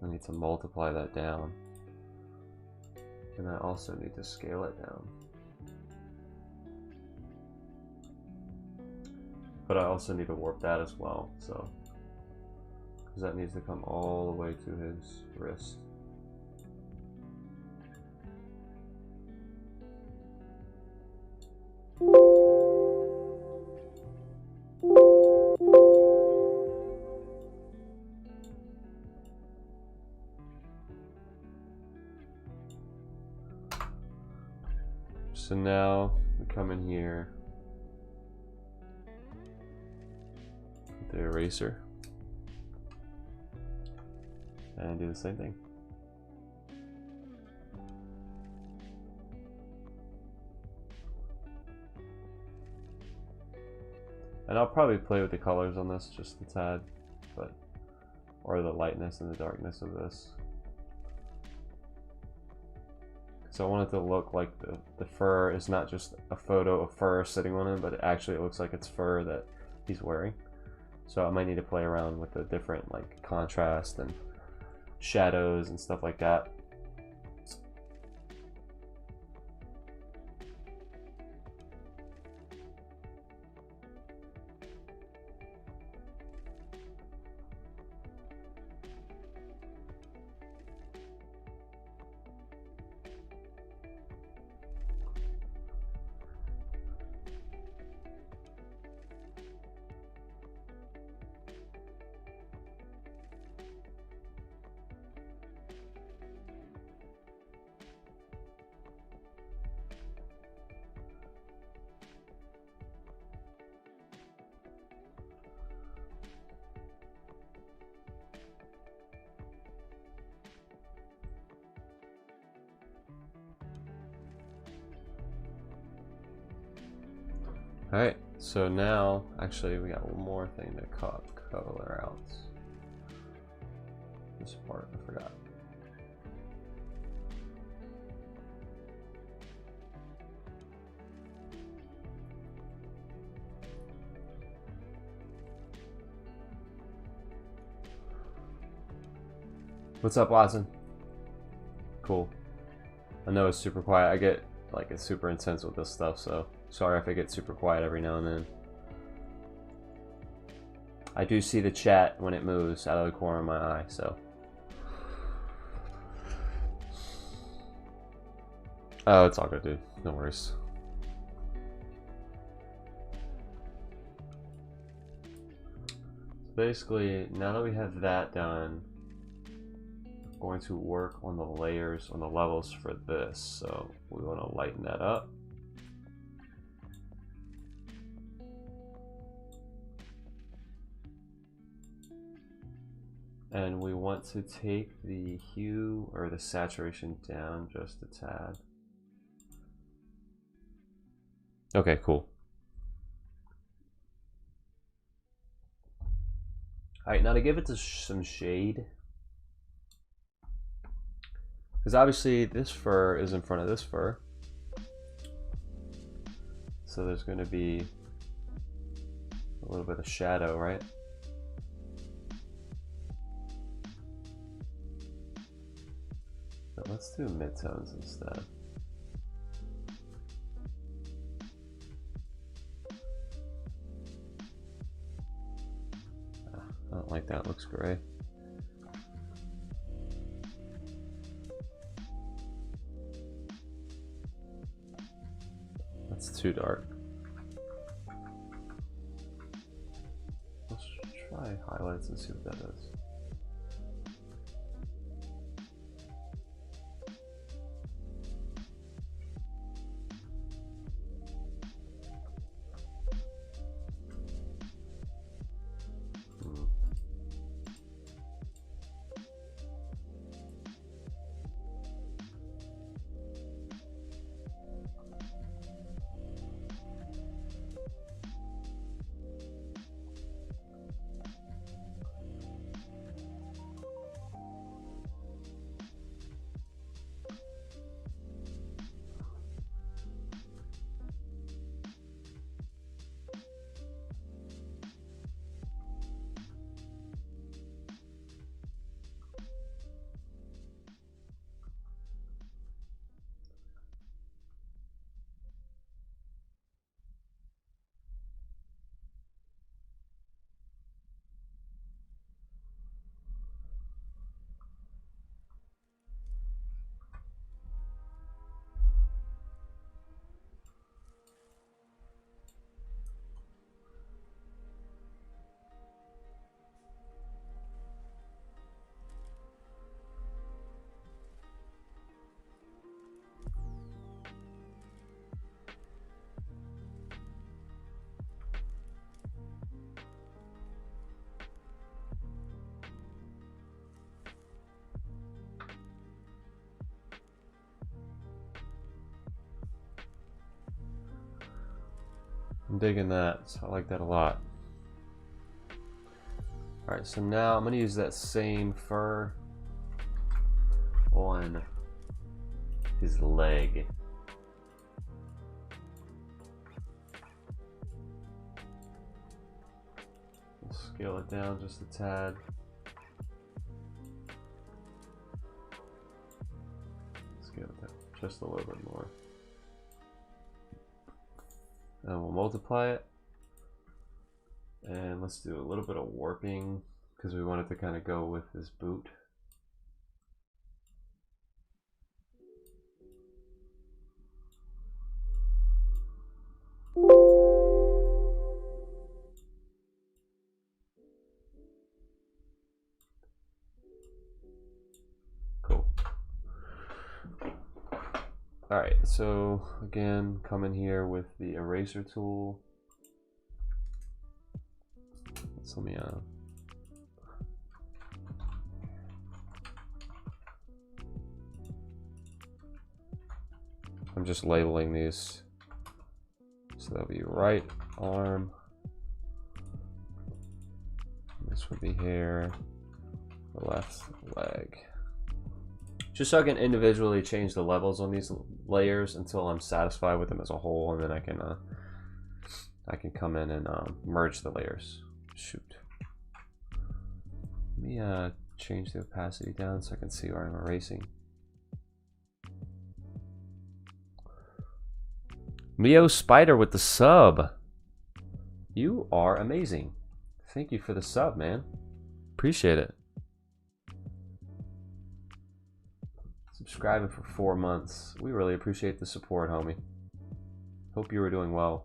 I need to multiply that down. And I also need to scale it down. But I also need to warp that as well, so. Because that needs to come all the way to his wrist. So now we come in here with the eraser and do the same thing. And I'll probably play with the colors on this just a tad, but or the lightness and the darkness of this. So I want it to look like the fur is not just a photo of fur sitting on him, but it actually looks like it's fur that he's wearing. So I might need to play around with the different like contrast and shadows and stuff like that. Alright, so now, actually, we got one more thing to color out. This part, I forgot. What's up, Watson? Cool. I know it's super quiet. I get, like, it's super intense with this stuff, so sorry if I get super quiet every now and then. I do see the chat when it moves out of the corner of my eye, so. Oh, it's all good, dude. No worries. So basically, now that we have that done, we're going to work on the layers, on the levels for this. So we want to lighten that up. And we want to take the hue or the saturation down just a tad. Okay, cool. Alright, now to give it some shade, because obviously this fur is in front of this fur, so there's going to be a little bit of shadow, right? But let's do midtones instead. I don't like that, looks gray. That's too dark. Let's try highlights and see what that is. I'm digging that, so I like that a lot. Alright, so now I'm going to use that same fur on his leg. We'll scale it down just a tad. Scale it down just a little bit more. And we'll multiply it. And let's do a little bit of warping because we want it to kind of go with this boot. Cool. Alright, so again, come in here with the eraser tool. Let me I'm just labeling these So that'll be right arm. This would be here. The left leg. Just so I can individually change the levels on these layers until I'm satisfied with them as a whole, and then I can come in and merge the layers. Shoot. Let me change the opacity down so I can see where I'm erasing. Leo Spider with the sub. You are amazing. Thank you for the sub, man. Appreciate it. Subscribing for 4 months. We really appreciate the support, homie. Hope you were doing well.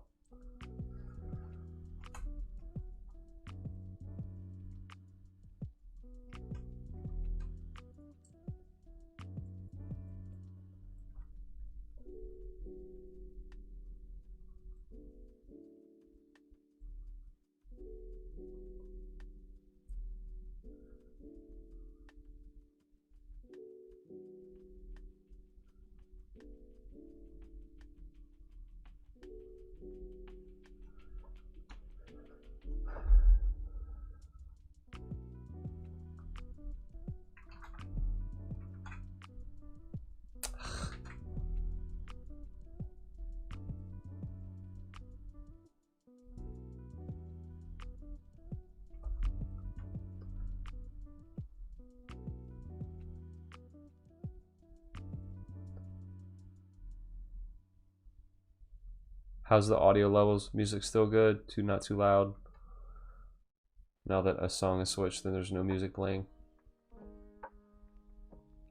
How's the audio levels? Music still good? Not too loud? Now that a song is switched, then there's no music playing.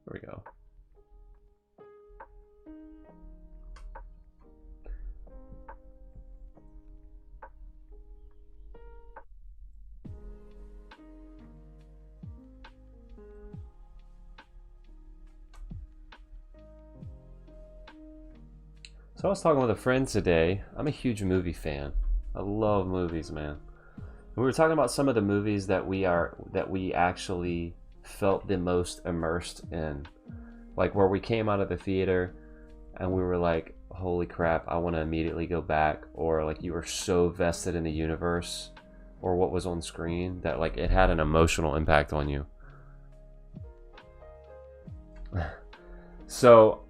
There we go. So I was talking with a friend today. I'm a huge movie fan. I love movies, man. And we were talking about some of the movies that we actually felt the most immersed in. Like where we came out of the theater and we were like, holy crap, I want to immediately go back. Or like you were so vested in the universe or what was on screen that like it had an emotional impact on you. So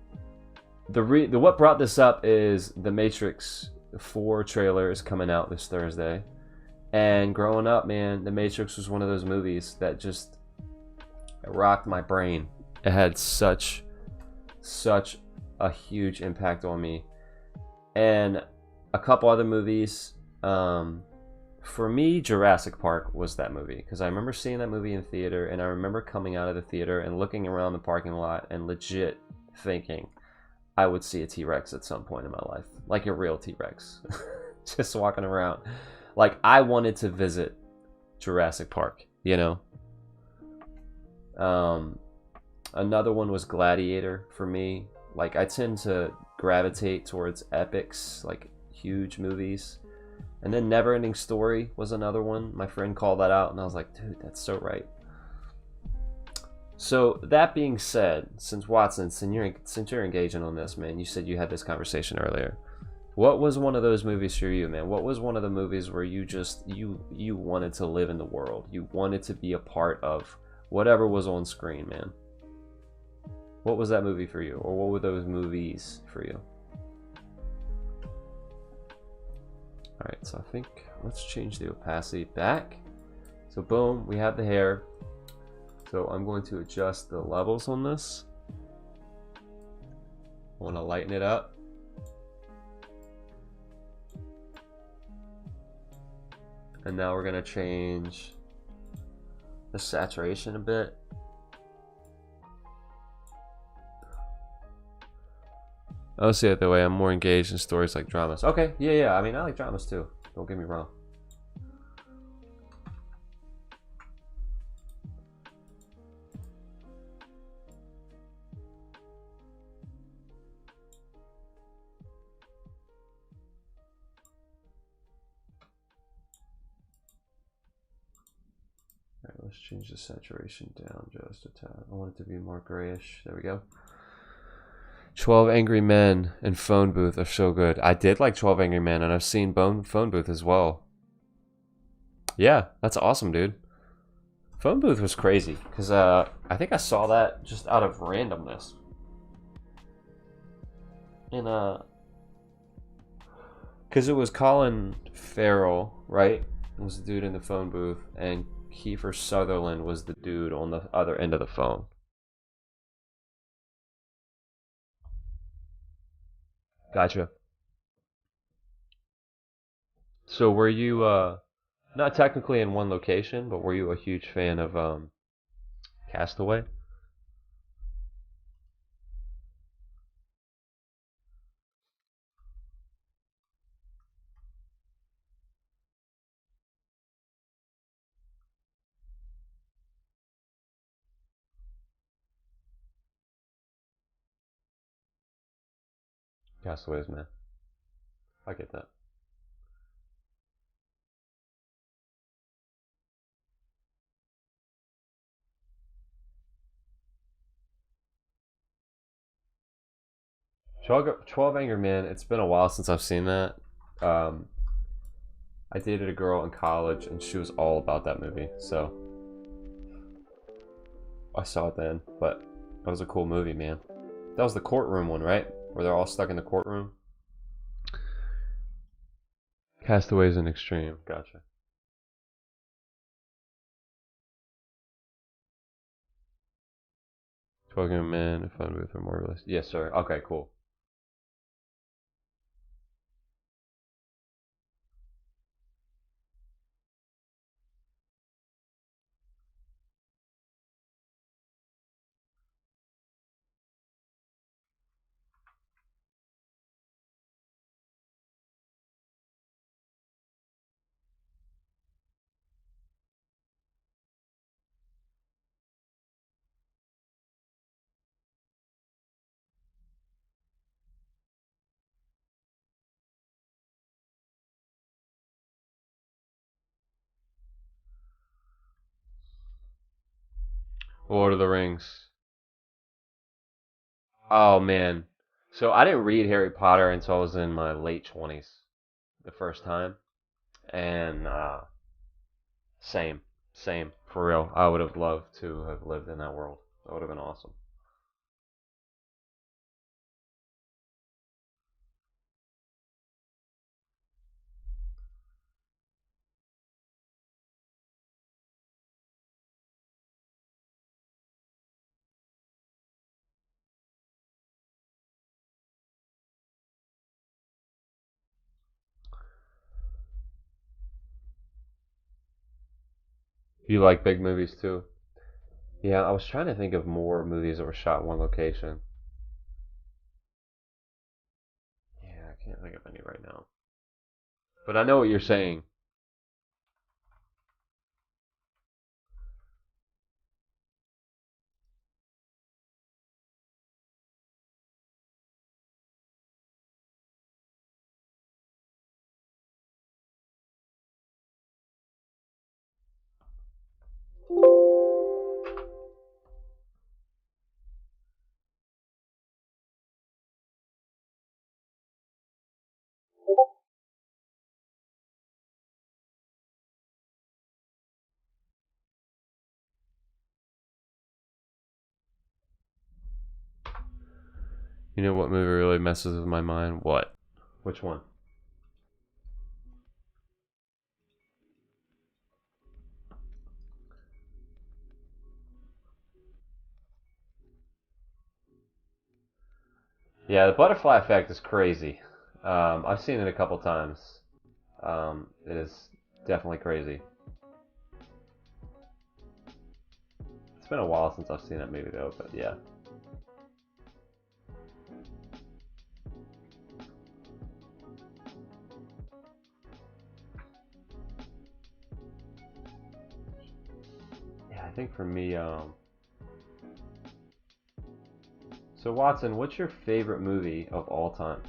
what brought this up is the Matrix 4 trailer is coming out this Thursday. And growing up, man, The Matrix was one of those movies that just rocked my brain. It had such a huge impact on me. And a couple other movies. For me, Jurassic Park was that movie. Because I remember seeing that movie in theater. And I remember coming out of the theater and looking around the parking lot and legit thinking I would see a T-Rex at some point in my life. Like a real T-Rex. Just walking around. Like, I wanted to visit Jurassic Park, you know? Another one was Gladiator for me. Like, I tend to gravitate towards epics, like huge movies. And then Neverending Story was another one. My friend called that out, and I was like, dude, that's so right. So, that being said, since Watson, since you're engaging on this, man, you said you had this conversation earlier. What was one of those movies for you, man? What was one of the movies where you just, you wanted to live in the world? You wanted to be a part of whatever was on screen, man? What was that movie for you? Or what were those movies for you? Alright, so I think, let's change the opacity back. So boom, we have the hair. So I'm going to adjust the levels on this. I want to lighten it up. And now we're going to change the saturation a bit. I'll see it that way. I'm more engaged in stories like dramas. Okay, yeah. I mean, I like dramas too. Don't get me wrong. Alright, let's change the saturation down just a tad. I want it to be more grayish. There we go. 12 Angry Men and Phone Booth are so good. I did like 12 Angry Men, and I've seen Phone Booth as well. Yeah, that's awesome, dude. Phone Booth was crazy, because I think I saw that just out of randomness. And, because it was Colin Farrell, right? Was the dude in the phone booth, and Kiefer Sutherland was the dude on the other end of the phone. Gotcha. So were you not technically in one location, but were you a huge fan of Castaway? Castaways, man. I get that. Twelve Angry Men. It's been a while since I've seen that. Um, I dated a girl in college, and she was all about that movie, so I saw it then. But that was a cool movie, man. That was the courtroom one, right? Where they're all stuck in the courtroom. Castaways in Extreme. Gotcha. 12 Young Men, Phone Booth, or more realistic. Yes, sir. Okay, cool. Lord of the Rings. Oh man. So I didn't read Harry Potter until I was in my late 20s the first time. And same. Same. For real. I would have loved to have lived in that world. That would have been awesome. You like big movies too? Yeah, I was trying to think of more movies that were shot in one location. Yeah, I can't think of any right now. But I know what you're saying. You know what movie really messes with my mind? What? Which one? Yeah, the butterfly effect is crazy. I've seen it a couple times. It is definitely crazy. It's been a while since I've seen that movie though, but yeah. Yeah, I think for me, so Watson, what's your favorite movie of all time?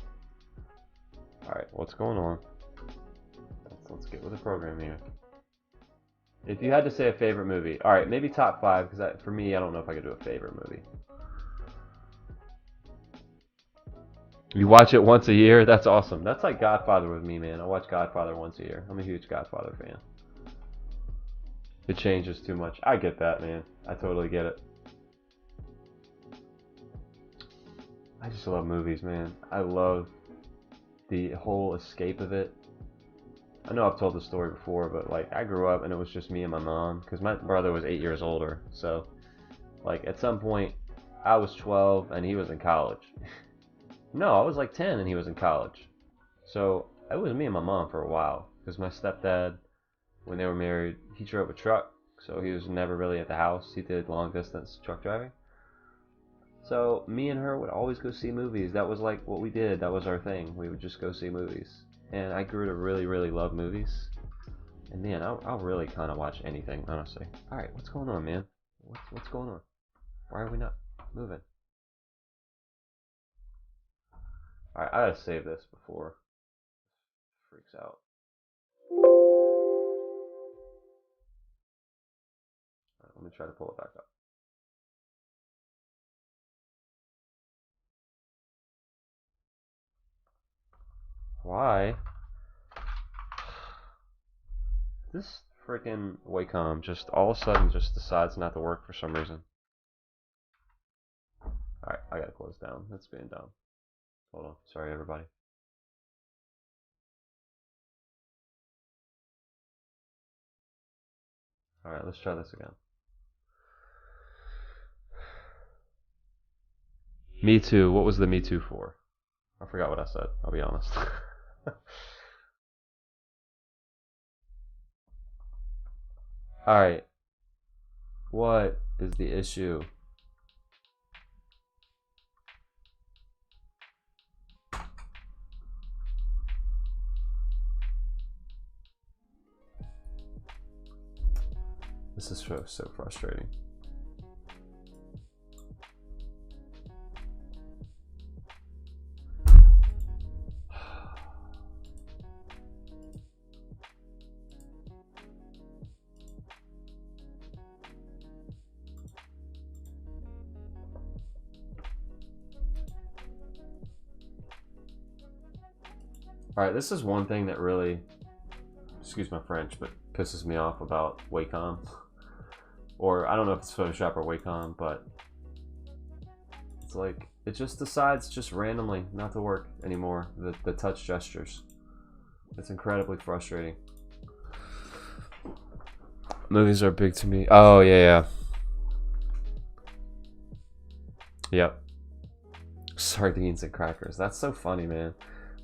Alright, what's going on? Let's get with the program here. If you had to say a favorite movie, alright, maybe top 5, because for me, I don't know if I could do a favorite movie. You watch it once a year? That's awesome. That's like Godfather with me, man. I watch Godfather once a year. I'm a huge Godfather fan. It changes too much. I get that, man. I totally get it. I just love movies, man. I love the whole escape of it. I know I've told the story before, but like I grew up and it was just me and my mom because my brother was 8 years older. So like at some point I was 12 and he was in college. No, I was like 10 and he was in college. So it was me and my mom for a while because my stepdad, when they were married, he drove a truck. So he was never really at the house. He did long distance truck driving. So me and her would always go see movies. That was like what we did. That was our thing. We would just go see movies. And I grew to really, really love movies. And man, I'll really kind of watch anything, honestly. All right, what's going on, man? What's going on? Why are we not moving? All right, I gotta save this before it freaks out. All right, let me try to pull it back up. Why? This freaking Wacom just all of a sudden just decides not to work for some reason. Alright, I gotta close down. That's being dumb. Hold on. Sorry, everybody. Alright, let's try this again. Me Too. What was the Me Too for? I forgot what I said. I'll be honest. Alright. What is the issue? This is so frustrating. Alright, this is one thing that really, excuse my French, but pisses me off about Wacom. Or I don't know if it's Photoshop or Wacom, but it's like it just decides just randomly not to work anymore. The touch gestures. It's incredibly frustrating. Movies are big to me. Oh yeah. Yep. Sardines and crackers. That's so funny, man.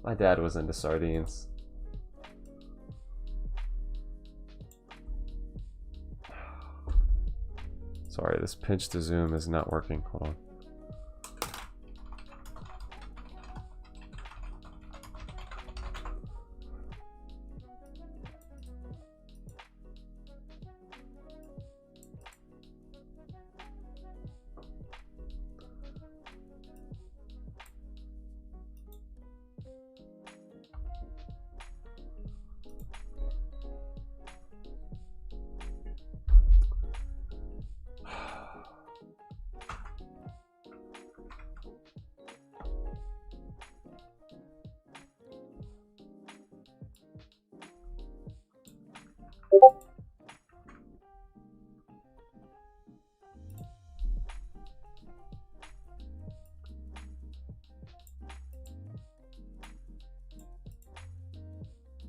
My dad was into sardines. Sorry, this pinch to zoom is not working. Hold on.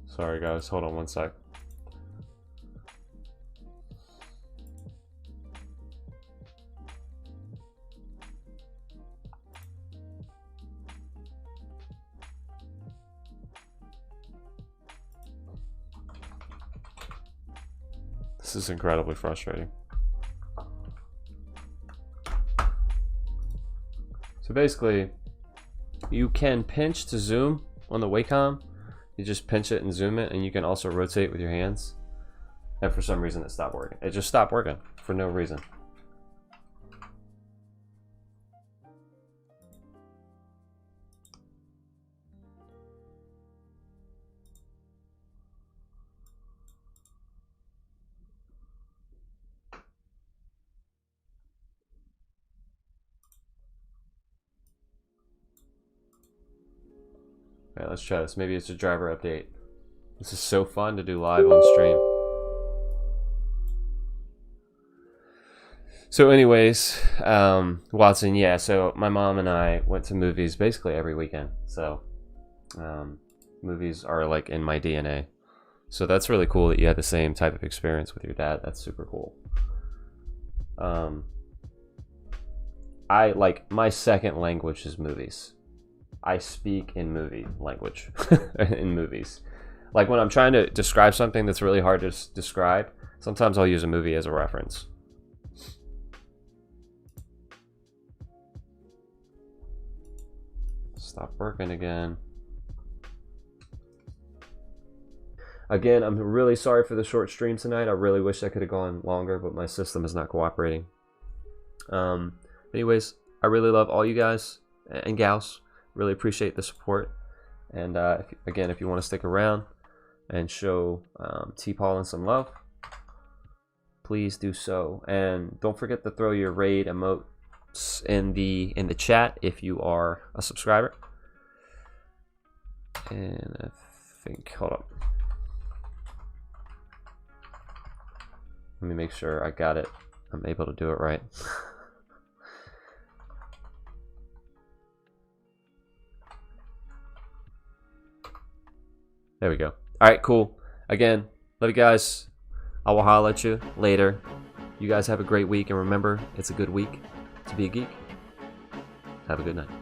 Sorry guys, hold on one sec. This is incredibly frustrating. So basically, you can pinch to zoom on the Wacom. You just pinch it and zoom it, and you can also rotate with your hands. And for some reason it stopped working. It just stopped working for no reason. Alright, let's try this. Maybe it's a driver update. This is so fun to do live on stream. So anyways, Watson, yeah, so my mom and I went to movies basically every weekend. So movies are like in my DNA. So that's really cool that you had the same type of experience with your dad. That's super cool. I like, my second language is movies. I speak in movie language in movies. Like when I'm trying to describe something that's really hard to describe, sometimes I'll use a movie as a reference. Stop working again. Again, I'm really sorry for the short stream tonight. I really wish I could have gone longer, but my system is not cooperating. Anyways, I really love all you guys and gals. Really appreciate the support. And if you want to stick around and show T-Paulin some love, please do so. And don't forget to throw your raid emotes in the chat if you are a subscriber. And I think, hold up. Let me make sure I got it. I'm able to do it right. There we go. Alright, cool. Again, love you guys. I will holler at you later. You guys have a great week, and remember, it's a good week to be a geek. Have a good night.